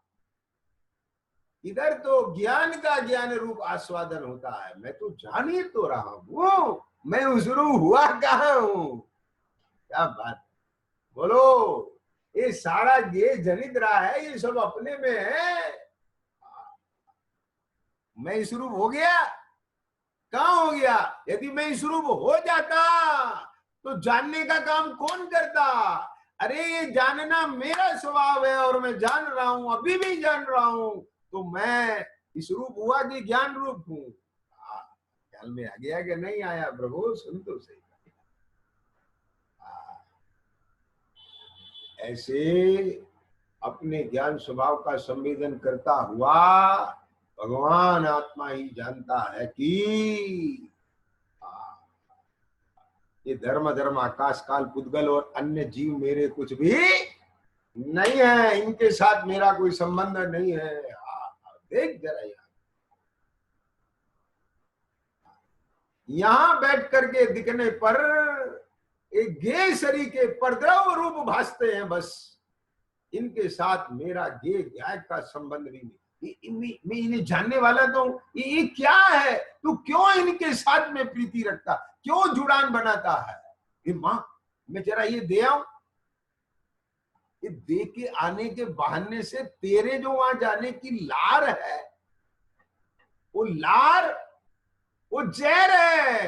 इधर तो ज्ञान का ज्ञान रूप आस्वादन होता है, मैं तो जान ही तो रहा हूं, मैं उस रूप हुआ कहां हूं। क्या बात, बोलो, ये सारा ये जनित रहा है, ये सब अपने में है। मैं इस रूप हो गया, कहां हो गया? यदि मैं इस रूप हो जाता तो जानने का काम कौन करता? अरे ये जानना मेरा स्वभाव है और मैं जान रहा हूं, अभी भी जान रहा हूं, तो मैं इस रूप हुआ कि ज्ञान रूप हूं। ख्याल में आ गया कि नहीं आया प्रभु? सुन तो सही। ऐसे अपने ज्ञान स्वभाव का संवेदन करता हुआ भगवान आत्मा ही जानता है कि ये धर्म धर्म आकाश काल पुद्गल और अन्य जीव मेरे कुछ भी नहीं है, इनके साथ मेरा कोई संबंध नहीं है। देख जरा यहां बैठ करके दिखने पर एक गे शरीर के परद्रव रूप भासते हैं, बस इनके साथ मेरा गे गायक का संबंध भी नहीं। मैं इन्हें जानने वाला तो ये क्या है, तू क्यों इनके साथ में प्रीति रखता, क्यों जुड़ान बनाता है? ये मां मैं जरा ये दे आऊं, ये दे के आने के बहाने से तेरे जो वहां जाने की लार है, वो लार वो जहर है।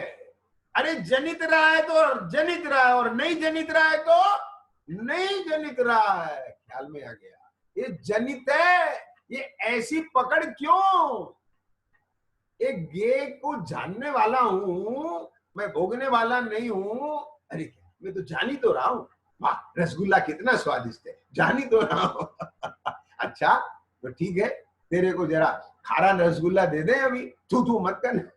अरे जनित रहा है तो जनित रहा है, और नहीं जनित रहा है तो नहीं जनित रहा है। ख्याल में आ गया? ये जनित है, ये ऐसी पकड़ क्यों? एक गे को जानने वाला हूं मैं, भोगने वाला नहीं हूं। अरे क्या मैं तो जानी तो रहा हूं, वाह रसगुल्ला कितना स्वादिष्ट है, जानी तो रहा हूं। अच्छा तो ठीक है, तेरे को जरा खारा रसगुल्ला दे दे अभी, तू मत कर।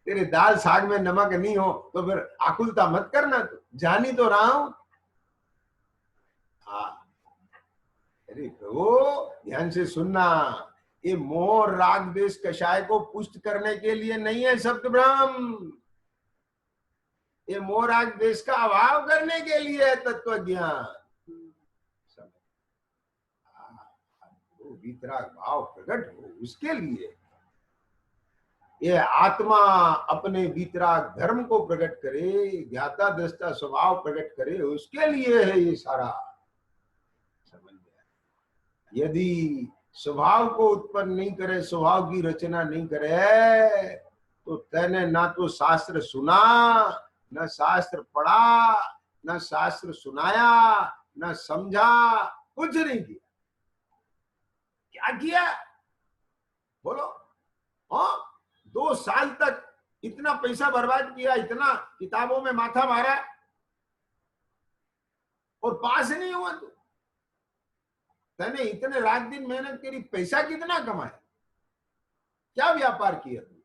तेरे दाल साग में नमक नहीं हो तो फिर आकुलता मत करना, तू जानी तो रहा हूं। अरे तो ध्यान से सुनना, ये मोह राग द्वेष कषाय को पुष्ट करने के लिए नहीं है शब्द ब्रह्म, ये मोह राग द्वेष का अभाव करने के लिए है तत्व ज्ञान। वितराग भाव प्रकट हो उसके लिए, ये आत्मा अपने वितराग धर्म को प्रकट करे, ज्ञाता दृष्टा स्वभाव प्रकट करे, उसके लिए है ये सारा। समझ गया? यदि स्वभाव को उत्पन्न नहीं करे, स्वभाव की रचना नहीं करे, तो तैने ना तो शास्त्र सुना, न शास्त्र पढ़ा, न शास्त्र सुनाया, न समझा, कुछ नहीं किया। क्या किया बोलो? हाँ 2 साल तक इतना पैसा बर्बाद किया, इतना किताबों में माथा मारा और पास नहीं हुआ। तू तूने इतने रात दिन मेहनत करी, पैसा कितना कमाया, क्या व्यापार किया तू?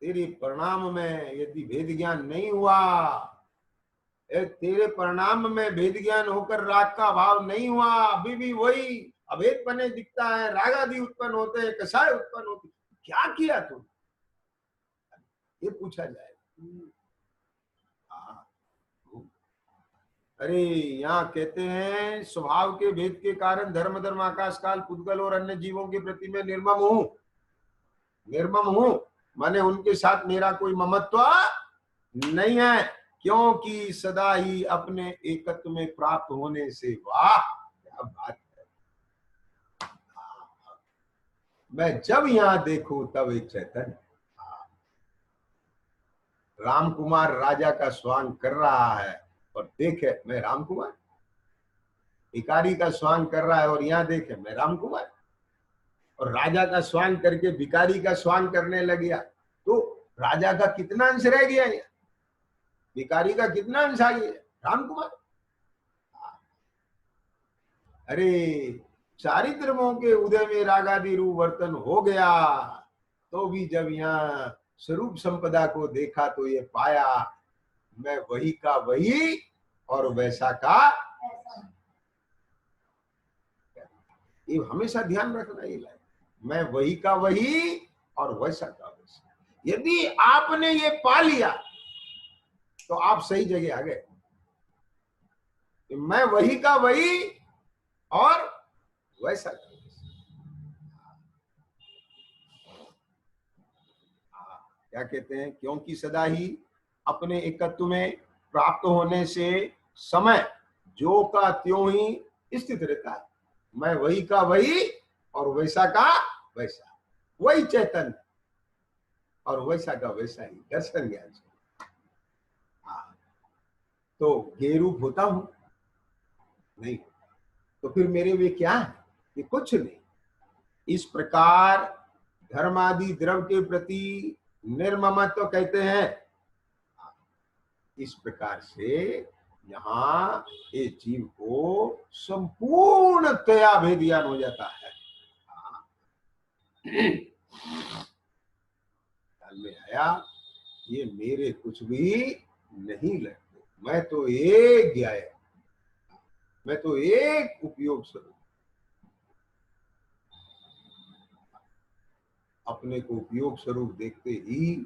तेरे परिणाम में यदि भेद ज्ञान नहीं हुआ, तेरे परिणाम में भेद ज्ञान होकर राग का भाव नहीं हुआ, अभी भी वही अभेद बने दिखता है, राग आदि उत्पन्न होते हैं, कषाय उत्पन्न होते, क्या किया तू? ये पूछा जाए। अरे यहाँ कहते हैं स्वभाव के भेद के कारण धर्म धर्म आकाश काल पुद्गल और अन्य जीवों के प्रति मैं निर्मम हूं। निर्मम हूं माने उनके साथ मेरा कोई ममत्व नहीं है, क्योंकि सदा ही अपने एकत्व में प्राप्त होने से। वाह क्या बात है! मैं जब यहां देखूं तब एक चैतन्य। राम कुमार राजा का स्वांग कर रहा है और देखे मैं राम कुमार, भिखारी का स्वांग कर रहा है और यहां देखे मैं राम कुमार, और राजा का स्वांग करके भिखारी का स्वांग करने लग गया, तो राजा का कितना अंश रह गया, भिखारी का कितना अंश आ गया? राम कुमार। अरे चारित्र मोह के उदय में रागादि रूप वर्तन हो गया, तो भी जब यहाँ स्वरूप संपदा को देखा तो ये पाया मैं वही का वही और वैसा का। ये हमेशा ध्यान रखना, ये मैं वही का वही और वैसा का वैसा। यदि आपने ये पा लिया तो आप सही जगह आ गए। मैं वही का वही और वैसा का वैसा। क्या कहते हैं? क्योंकि सदा ही अपने एकत्व में प्राप्त होने से समय जो का त्यों ही स्थित रहता है। मैं वही का वही और वैसा का वैसा, वही चैतन्य और वैसा का वैसा ही दर्शन ज्ञान से। तो गेरूप होता हूं नहीं, तो फिर मेरे वे क्या है? ये कुछ नहीं। इस प्रकार धर्मादि द्रव के प्रति निर्ममत्व कहते हैं। इस प्रकार से यहाँ ये जीव को संपूर्णतया भेद ज्ञान हो जाता है। में आया ये मेरे कुछ भी नहीं लगते, मैं तो एक ज्ञाय, मैं तो एक उपयोग स्वरूप, अपने को उपयोग स्वरूप देखते ही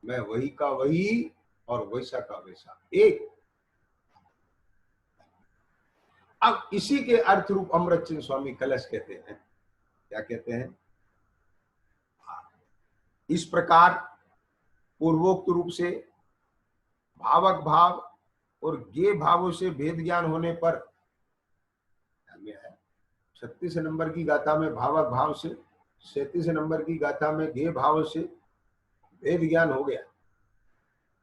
मैं वही का वही और वैसा का वैसा एक। अब इसी के अर्थ रूप अमृतचंद स्वामी कलश कहते हैं, क्या कहते हैं? इस प्रकार पूर्वोक्त रूप से भावक भाव और गे भावों से भेद ज्ञान होने पर 36 नंबर की गाथा में भावक भाव से, 37 नंबर की गाथा में गे भाव से भेद ज्ञान हो गया,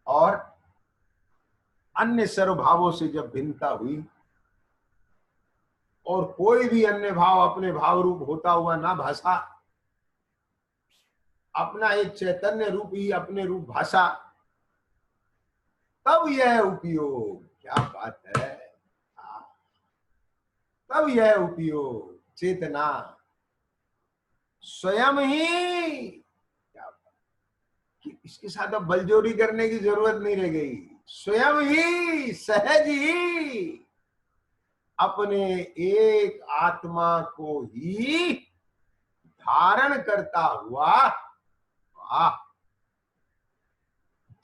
और अन्य सर्व भावों से जब भिन्नता हुई और कोई भी अन्य भाव अपने भाव रूप होता हुआ ना भाषा, अपना एक चैतन्य रूप ही अपने रूप भाषा, तब यह उपयोग, क्या बात है, तब यह उपयोग चेतना स्वयं ही, क्या कि इसके साथ अब बलजोरी करने की जरूरत नहीं रह गई, स्वयं ही सहज ही अपने एक आत्मा को ही धारण करता हुआ,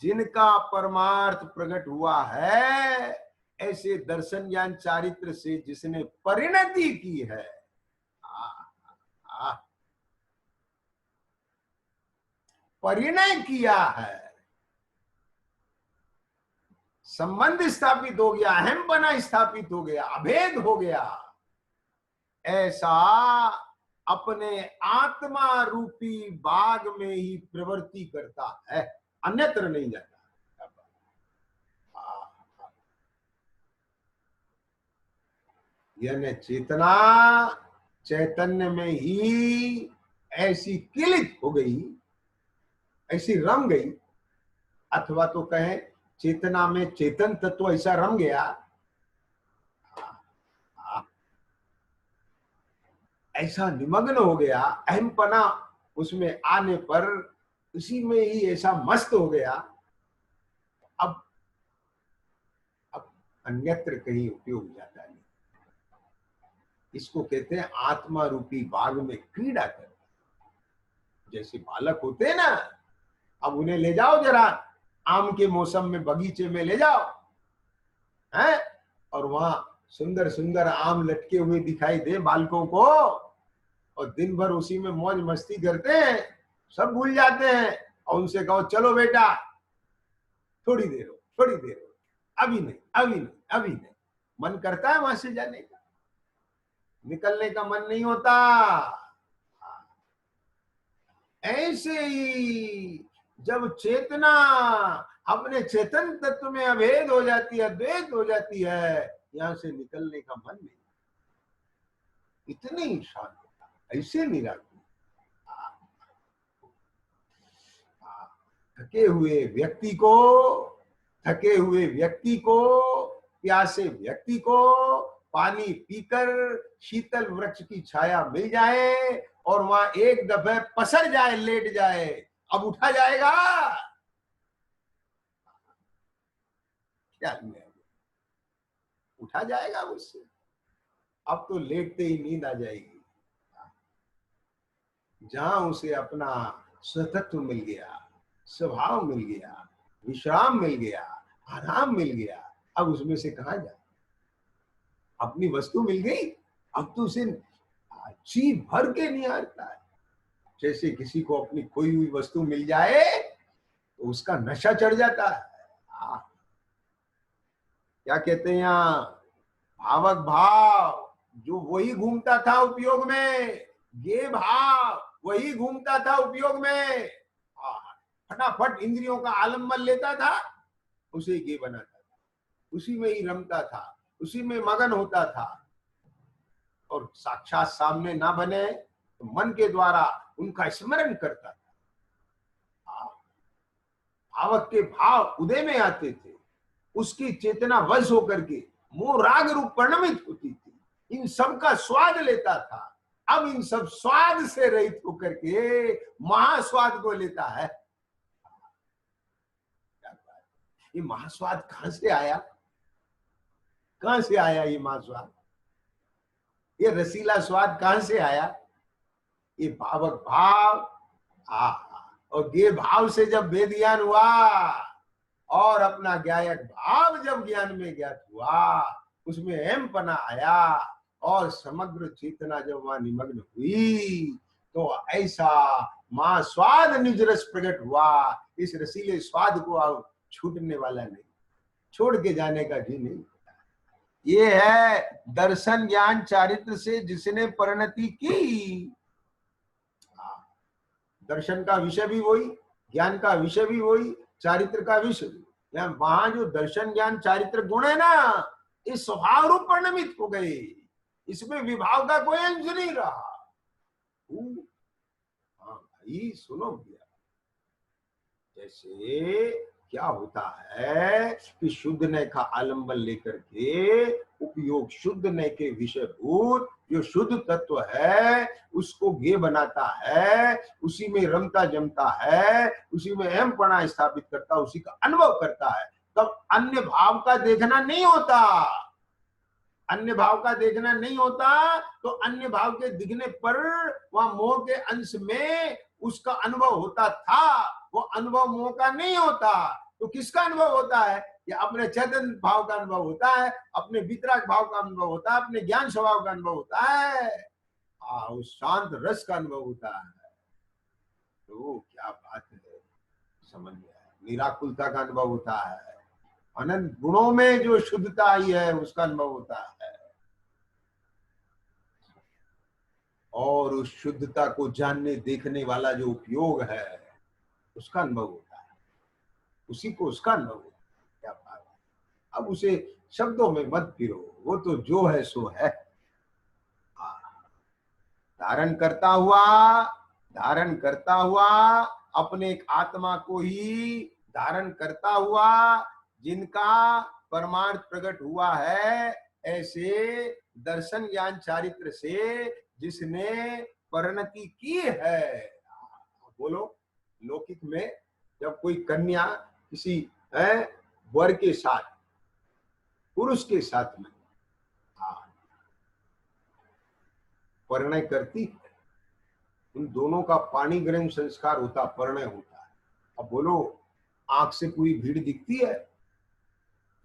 जिनका परमार्थ प्रकट हुआ है, ऐसे दर्शन ज्ञान चारित्र से जिसने परिणति की है, परिणय किया है, संबंध स्थापित हो गया, अहमपना स्थापित हो गया, अभेद हो गया, ऐसा अपने आत्मा रूपी बाग में ही प्रवृत्ति करता है, अन्यत्र नहीं जाता। यानी चेतना चैतन्य में ही ऐसी किलित हो गई, ऐसी रम गई, अथवा तो कहें चेतना में चेतन तत्व ऐसा रम गया, ऐसा निमग्न हो गया, अहमपना उसमें आने पर उसी में ही ऐसा मस्त हो गया, अब अन्यत्र कहीं उपयोग जाता नहीं। इसको कहते हैं आत्मा रूपी बाग में क्रीड़ा कर। जैसे बालक होते हैं ना, अब उन्हें ले जाओ जरा आम के मौसम में बगीचे में ले जाओ, हैं, और वहां सुंदर सुंदर आम लटके हुए दिखाई दे बालकों को, और दिन भर उसी में मौज मस्ती करते हैं, सब भूल जाते हैं, और उनसे कहो चलो बेटा थोड़ी देर हो, थोड़ी देर हो, अभी नहीं, अभी नहीं, अभी नहीं, मन करता है वहां से जाने का, निकलने का मन नहीं होता। ऐसे ही जब चेतना अपने चेतन तत्व में अभेद हो जाती है, द्वैत हो जाती है, यहां से निकलने का मन नहीं, इतनी शांत, ऐसे निराश, थके हुए व्यक्ति को, थके हुए व्यक्ति को, प्यासे व्यक्ति को पानी पीकर शीतल वृक्ष की छाया मिल जाए और वहां एक दफे पसर जाए, लेट जाए, अब उठा जाएगा क्या? उठा जाएगा उससे? अब तो लेटते ही नींद आ जाएगी। जहां उसे अपना स्वतत्व मिल गया, स्वभाव मिल गया, विश्राम मिल गया, आराम मिल गया, अब उसमें से कहां जाए? अपनी वस्तु मिल गई, अब तो उसे जी भर के नहीं आता है। जैसे किसी को अपनी खोई हुई वस्तु मिल जाए तो उसका नशा चढ़ जाता है। क्या कहते हैं यहाँ? भावक भाव जो वही घूमता था उपयोग में, गे भाव वही घूमता था उपयोग में, फटाफट इंद्रियों का आलम्बन लेता था, उसे गे बनाता था, उसी में ही रमता था, उसी में मगन होता था, और साक्षात सामने ना बने तो मन के द्वारा उनका स्मरण करता था। भावक के भाव उदय में आते थे, उसकी चेतना वश होकर के मोह राग रूप परिणमित होती थी, इन सब का स्वाद लेता था। अब इन सब स्वाद से रहित होकर के महास्वाद को लेता है। ये महास्वाद कहां से आया, कहां से आया ये महास्वाद, ये रसीला स्वाद कहां से आया? ये भावक भाव, और ये भाव से जब वेद ज्ञान हुआ और अपना ज्ञायक भाव जब ज्ञान में ज्ञात हुआ, उसमें एम पना आया और समग्र चेतना जब वहां निमग्न हुई, तो ऐसा मां स्वाद निज रस प्रकट हुआ। इस रसीले स्वाद को अब छूटने वाला नहीं, छोड़ के जाने का जी नहीं। ये है दर्शन ज्ञान चारित्र से जिसने परिणति की। दर्शन का विषय भी वही, ज्ञान का विषय भी वही, चारित्र का विषय भी। वहां जो दर्शन ज्ञान चारित्र गुण है ना, इस स्वभाव रूप परिणमित हो गए, इसमें विभाव का कोई अंश नहीं रहा। हाँ भाई सुनो भैया, जैसे क्या होता है कि शुद्ध नय का आलंबन लेकर के उपयोग शुद्ध नय के विषयभूत जो शुद्ध तत्व है उसको गे बनाता है, उसी में रमता जमता है, उसी में अहम पना स्थापित करता, उसी का अनुभव करता है। तब अन्य भाव का देखना नहीं होता, अन्य भाव का देखना नहीं होता, तो अन्य भाव के दिखने पर वहां मोह के अंश में उसका अनुभव होता था, वो अनुभव मोह का नहीं होता। तो किसका अनुभव होता है? ये अपने चैतन्य भाव का अनुभव होता है, अपने वितराग भाव का अनुभव होता है, अपने ज्ञान स्वभाव का अनुभव होता है, उस शांत रस का अनुभव होता है। तो क्या बात है, समझ में आया। निराकुलता का अनुभव होता है, अनंत गुणों में जो शुद्धता आई है उसका अनुभव होता है, और उस शुद्धता को जानने देखने वाला जो उपयोग है उसका अनुभव होता है, उसी को उसका अनुभव होता है। क्या बात है। अब उसे शब्दों में मत फिरो, वो तो जो है सो है। धारण करता हुआ अपने एक आत्मा को ही धारण करता हुआ जिनका परमार्थ प्रकट हुआ है, ऐसे दर्शन ज्ञान चारित्र से जिसने परिणति की है। बोलो, लौकिक में जब कोई कन्या किसी वर के साथ, पुरुष के साथ में परिणय करती है, उन दोनों का पाणी ग्रहण संस्कार होता, परिणय होता है। अब बोलो, आंख से पूरी भीड़ दिखती है,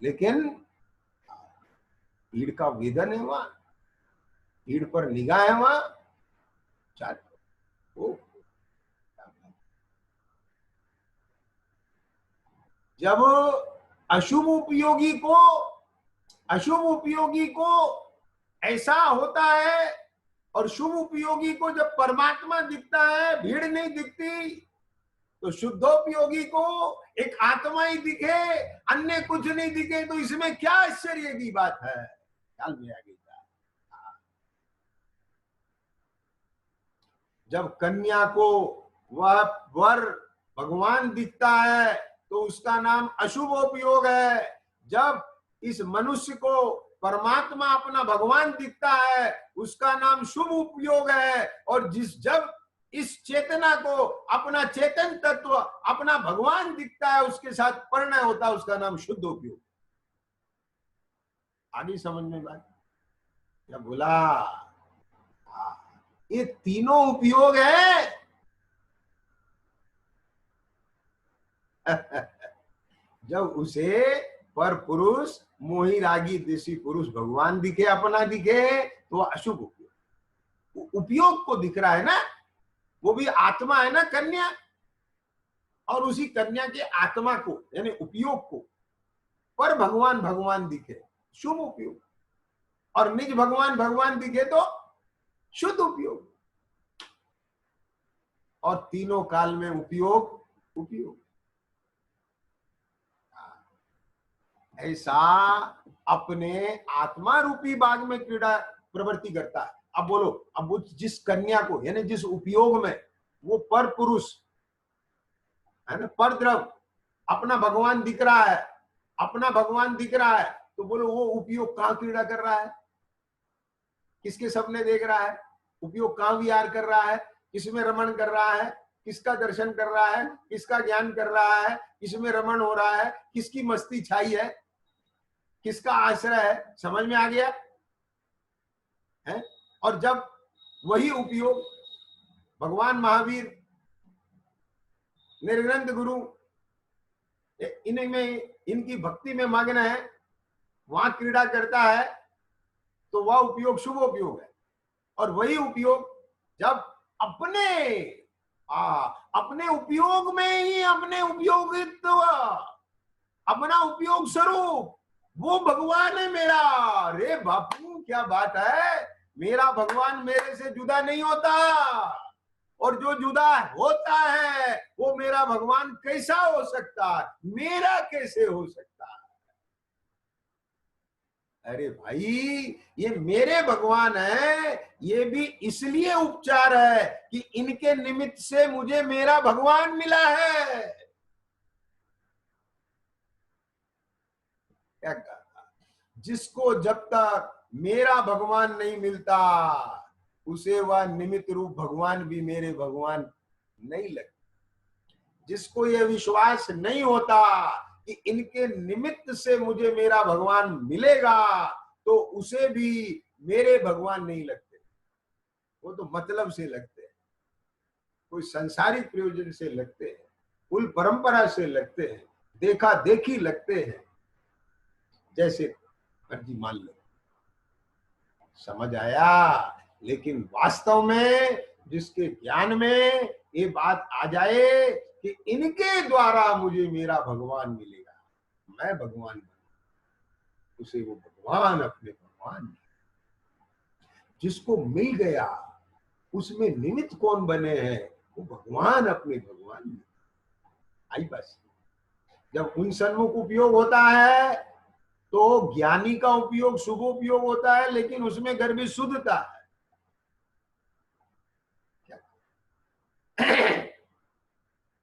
लेकिन भीड़ का वेदन है वहां, भीड़ पर निगाह है वहां। जब अशुभ उपयोगी को ऐसा होता है, और शुभ उपयोगी को जब परमात्मा दिखता है, भीड़ नहीं दिखती, तो शुद्धोपयोगी को एक आत्मा ही दिखे, अन्य कुछ नहीं दिखे, तो इसमें क्या आश्चर्य की बात है? ख्याल में आ गई। जब कन्या को वह वर भगवान दिखता है तो उसका नाम अशुभोपयोग है। जब इस मनुष्य को परमात्मा अपना भगवान दिखता है उसका नाम शुभ उपयोग है, और जब इस चेतना को अपना चेतन तत्व अपना भगवान दिखता है उसके साथ परिणय होता है, उसका नाम शुद्ध उपयोग। आगे समझ में बात क्या बोला? ये तीनों उपयोग है। जब उसे पर पुरुष मोही रागी देसी पुरुष भगवान दिखे, अपना दिखे, तो अशुभ उपयोग को दिख रहा है ना, वो भी आत्मा है ना कन्या, और उसी कन्या के आत्मा को यानी उपयोग को पर भगवान दिखे, शुभ उपयोग, और निज भगवान दिखे तो शुद्ध उपयोग। और तीनों काल में उपयोग ऐसा अपने आत्मा रूपी बाग में क्रीड़ा प्रवृत्ति करता है। अब बोलो, अब वो जिस कन्या को यानी जिस उपयोग में वो पर पुरुष है ना, पर द्रव अपना भगवान दिख रहा है, तो बोलो वो उपयोग कहां क्रीड़ा कर रहा है, किसके सपने देख रहा है, उपयोग कहां विहार कर रहा है, किसमें रमण कर रहा है? किसका दर्शन कर रहा है, किसका ज्ञान कर रहा है, किसमें रमण हो रहा है, किसकी मस्ती छाई है, किसका आश्रय है, समझ में आ गया है। और जब वही उपयोग भगवान महावीर निर्ग्रंथ गुरु इनमें, इनकी भक्ति में मग्न है, वहां क्रीड़ा करता है, तो वह उपयोग शुभ उपयोग है। और वही उपयोग जब अपने उपयोग में ही अपने उपयोगित्व, अपना उपयोग स्वरूप, वो भगवान है मेरा। अरे बापू क्या बात है, मेरा भगवान मेरे से जुदा नहीं होता, और जो जुदा होता है वो मेरा भगवान कैसा हो सकता है, मेरा कैसे हो सकता है। अरे भाई ये मेरे भगवान है, ये भी इसलिए उपचार है कि इनके निमित्त से मुझे मेरा भगवान मिला है। क्या कहा, जिसको जब तक मेरा भगवान नहीं मिलता उसे वह निमित्त रूप भगवान भी मेरे भगवान नहीं लगते। जिसको यह विश्वास नहीं होता कि इनके निमित्त से मुझे मेरा भगवान मिलेगा, तो उसे भी मेरे भगवान नहीं लगते। वो तो मतलब से लगते हैं, कोई संसारिक प्रयोजन से लगते हैं, कुल परंपरा से लगते हैं, देखा देखी लगते हैं, जैसे मर्जी मान लो। समझ आया? लेकिन वास्तव में जिसके ज्ञान में ये बात आ जाए कि इनके द्वारा मुझे मेरा भगवान मिलेगा, मैं भगवान बनूं, उसे वो भगवान अपने भगवान। जिसको मिल गया उसमें निमित्त कौन बने हैं, वो भगवान अपने भगवान। आई बस। जब उन सन्मुख उपयोग होता है तो ज्ञानी का उपयोग शुभ उपयोग होता है, लेकिन उसमें गर्भी शुद्धता है।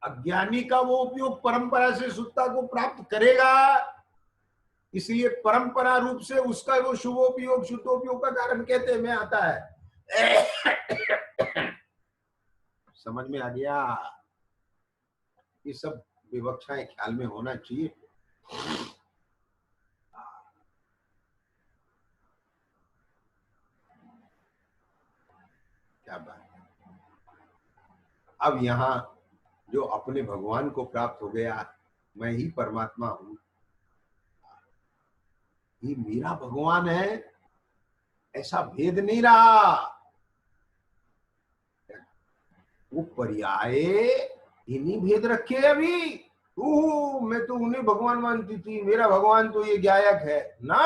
अज्ञानी का वो उपयोग परंपरा से शुद्धता को प्राप्त करेगा, इसलिए परंपरा रूप से उसका वो शुभोपयोग शुद्धोपयोग का कारण कहते में आता है। समझ में आ गया? ये सब विवक्षाएं ख्याल में होना चाहिए। क्या बात है। अब यहाँ जो अपने भगवान को प्राप्त हो गया, मैं ही परमात्मा हूं, ये मेरा भगवान है, ऐसा भेद नहीं रहा। वो पर्याय इन्हीं भेद रखे अभी। मैं तो उन्हें भगवान मानती थी, मेरा भगवान तो ये गायक है ना,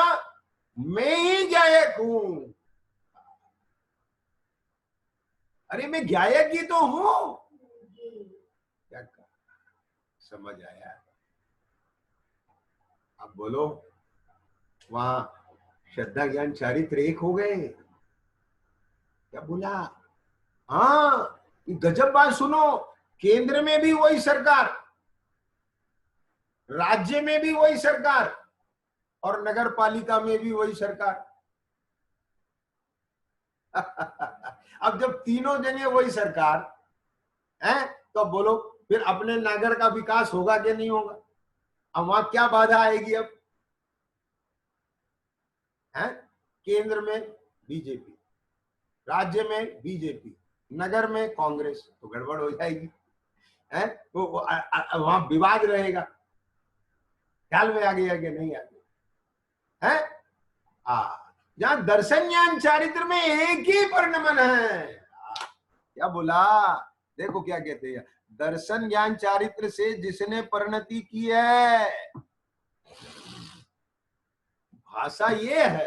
मैं ही गायक हूं। अरे मैं गायक ही तो हूं। क्या समझ आया? अब बोलो, वहां श्रद्धा ज्ञान चारित्र एक हो गए। क्या बोला? हाँ, गजब बात सुनो, केंद्र में भी वही सरकार, राज्य में भी वही सरकार, और नगर पालिका में भी वही सरकार। अब जब तीनों जगह वही सरकार है, तो बोलो फिर अपने नगर का विकास होगा कि नहीं होगा? अब वहां क्या बाधा आएगी? अब है केंद्र में बीजेपी, राज्य में बीजेपी, नगर में कांग्रेस, तो गड़बड़ हो जाएगी है। तो वहां विवाद रहेगा। ख्याल में आ गया कि नहीं आ गया है? जहां दर्शन ज्ञान चारित्र में एक ही परिणमन है। क्या बोला? देखो क्या कहते हैं, दर्शन ज्ञान चारित्र से जिसने परिणति की है, भाषा ये है,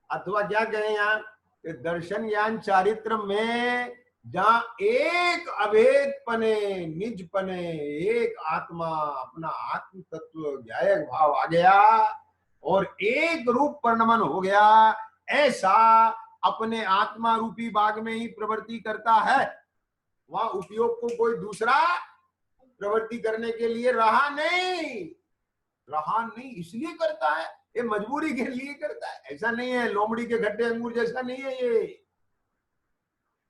अथवा क्या कहें यहाँ कि दर्शन ज्ञान चारित्र में जहां एक अभेद पने, निज पने, एक आत्मा, अपना आत्म तत्व ज्ञायक भाव आ गया और एक रूप परिणमन हो गया, ऐसा अपने आत्मा रूपी बाग में ही प्रवृत्ति करता है। वहां उपयोग को कोई दूसरा प्रवृत्ति करने के लिए रहा नहीं, इसलिए करता है, ये मजबूरी के लिए करता है। ऐसा नहीं है लोमड़ी के खट्टे अंगूर जैसा नहीं है ये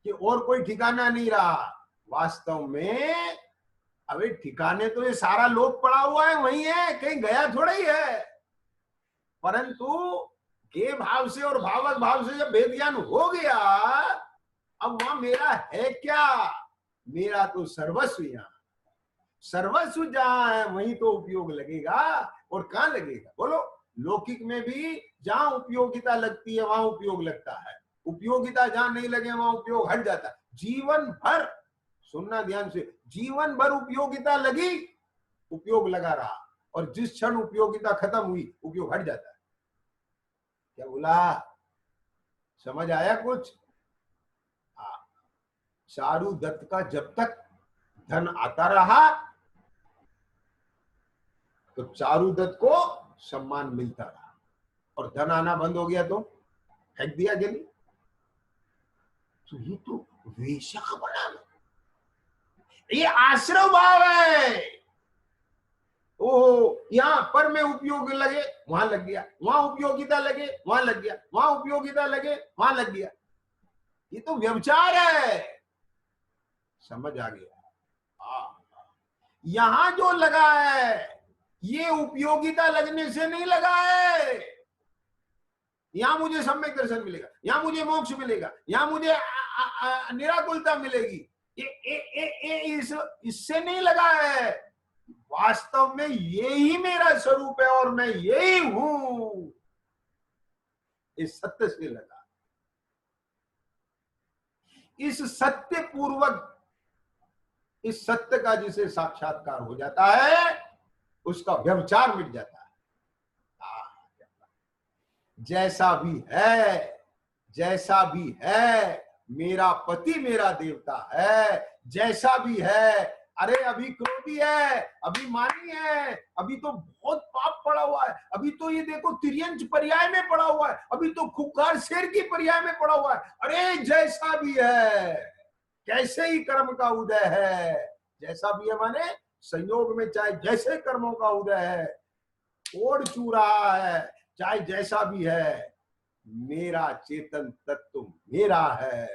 कि और कोई ठिकाना नहीं रहा। वास्तव में अबे ठिकाने तो ये सारा लोक पड़ा हुआ है, वही है, कहीं गया थोड़ा ही है। परंतु के भाव से और भावक भाव से जब भेद ज्ञान हो गया, अब वहां मेरा है क्या? मेरा तो सर्वस्व यहाँ, सर्वस्व जहां है वहीं तो उपयोग लगेगा। और कहां लगेगा बोलो? लौकिक में भी जहां उपयोगिता लगती है वहां उपयोग लगता है, उपयोगिता जहां नहीं लगे वहां उपयोग हट जाता है। जीवन भर, सुनना ध्यान से, जीवन भर उपयोगिता लगी, उपयोग लगा रहा, और जिस क्षण उपयोगिता खत्म हुई उपयोग हट जाता है। क्या बोला? समझ आया कुछ? चारू दत्त का जब तक धन आता रहा तो चारू दत्त को सम्मान मिलता रहा, और धन आना बंद हो गया तो फेंक दिया जली। तो ये तो वेश्या का बना, ये आश्रव भाव है। ओ यहाँ पर में उपयोग लगे वहां लग गया, वहां उपयोगिता लगे वहां लग गया, वहां उपयोगिता लगे वहां लग गया। ये तो व्यभिचार है। समझ आ गया? यहां जो लगा है ये उपयोगिता लगने से नहीं लगा है। यहां मुझे सम्यक दर्शन मिलेगा, यहां मुझे मोक्ष मिलेगा, यहां मुझे निराकुलता मिलेगी, इससे नहीं लगा है। वास्तव में यही मेरा स्वरूप है और मैं यही हूं, इस सत्य से लगा। इस सत्य पूर्वक, इस सत्य का जिसे साक्षात्कार हो जाता है उसका व्यभिचार मिट जाता है। जैसा भी है, जैसा भी है, मेरा पति मेरा देवता है, जैसा भी है। अरे अभी क्रोधी है, अभी मानी है, अभी तो बहुत पाप पड़ा हुआ है, अभी तो ये देखो तिर्यंच पर्याय में पड़ा हुआ है, अभी तो खुकार शेर की पर्याय में पड़ा हुआ है। अरे जैसा भी है, कैसे ही कर्म का उदय है, जैसा भी है माने संयोग में चाहे जैसे कर्मों का उदय है, ओढ़ चू रहा है, चाहे जैसा भी है, मेरा चेतन तत्व मेरा है,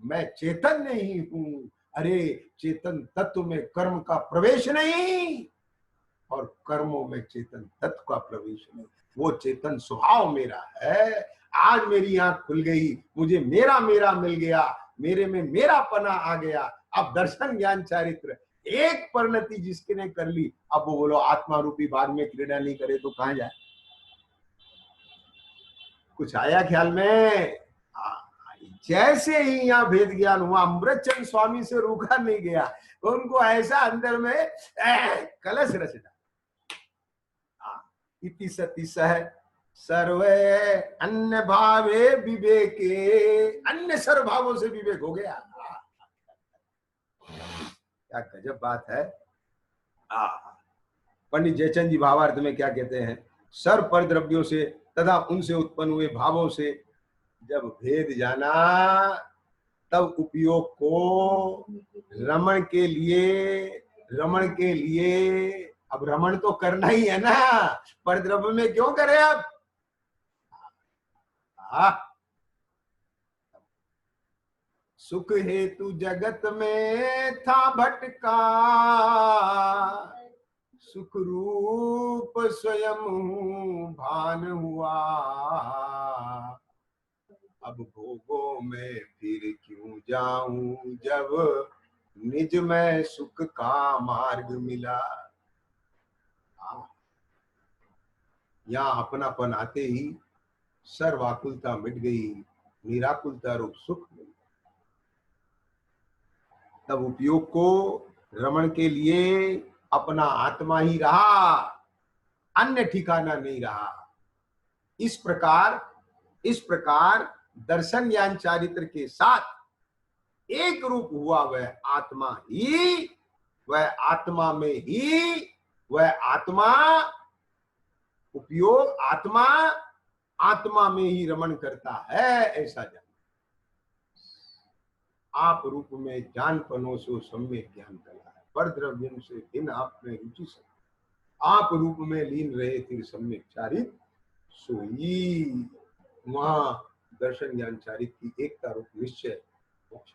मैं चेतन नहीं हूं। अरे चेतन तत्व में कर्म का प्रवेश नहीं और कर्मों में चेतन तत्व का प्रवेश नहीं, वो चेतन स्वभाव मेरा है। आज मेरी आंख खुल गई, मुझे मेरा मेरा मिल गया, मेरे में मेरा पना आ गया। अब दर्शन ज्ञान चारित्र एक परिणति जिसके ने कर ली, अब वो बोलो आत्मा रूपी बाग में क्रीड़ा नहीं करे तो कहां जाए? कुछ आया ख्याल में? जैसे ही यहाँ भेद ज्ञान हुआ, अमृतचंद स्वामी से रुका नहीं गया, उनको ऐसा अंदर में कलश रच डाला। इति सति सह सर्वे अन्य भावे विवेके, अन्य सर्व भावों से विवेक हो गया। क्या गजब बात है। पंडित जयचंद जी भावार्थ में क्या कहते हैं? सर्व पर द्रव्यों से तथा उनसे उत्पन्न हुए भावों से जब भेद जाना, तब उपयोग को रमण के लिए, अब रमण तो करना ही है ना, पर द्रव्य में क्यों करे अब? सुख हेतु जगत में था भटका, सुख रूप स्वयं भान हुआ, अब भोगों में फिर क्यों जाऊं, जब निज में सुख का मार्ग मिला। यहाँ अपनापन आते ही सर्वाकुलता मिट गई, निराकुलता रूप सुख मिल गया। तब उपयोग को रमण के लिए अपना आत्मा ही रहा, अन्य ठिकाना नहीं रहा। इस प्रकार दर्शन ज्ञान चारित्र के साथ एक रूप हुआ वह आत्मा ही, वह आत्मा में ही, वह आत्मा उपयोग, आत्मा में ही रमण करता है, ऐसा जान। आप रूप में जान पनो सो सम्यक ज्ञान कला है, पर द्रव्यम से भिन्न आप में रुचि से, आप रूप में लीन रहे फिर सम्यक चारित सोई। वहां दर्शन ज्ञान चारित की एकता रूप निश्चय मोक्ष,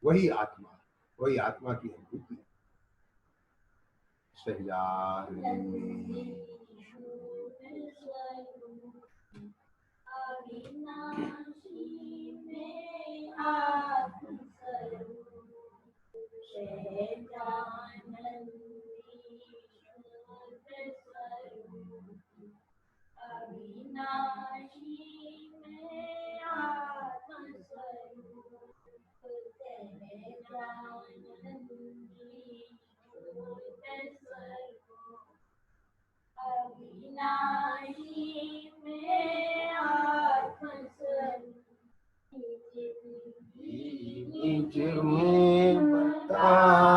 वही आत्मा, वही आत्मा की अनुभूति। सहजानंदी नीचे में बता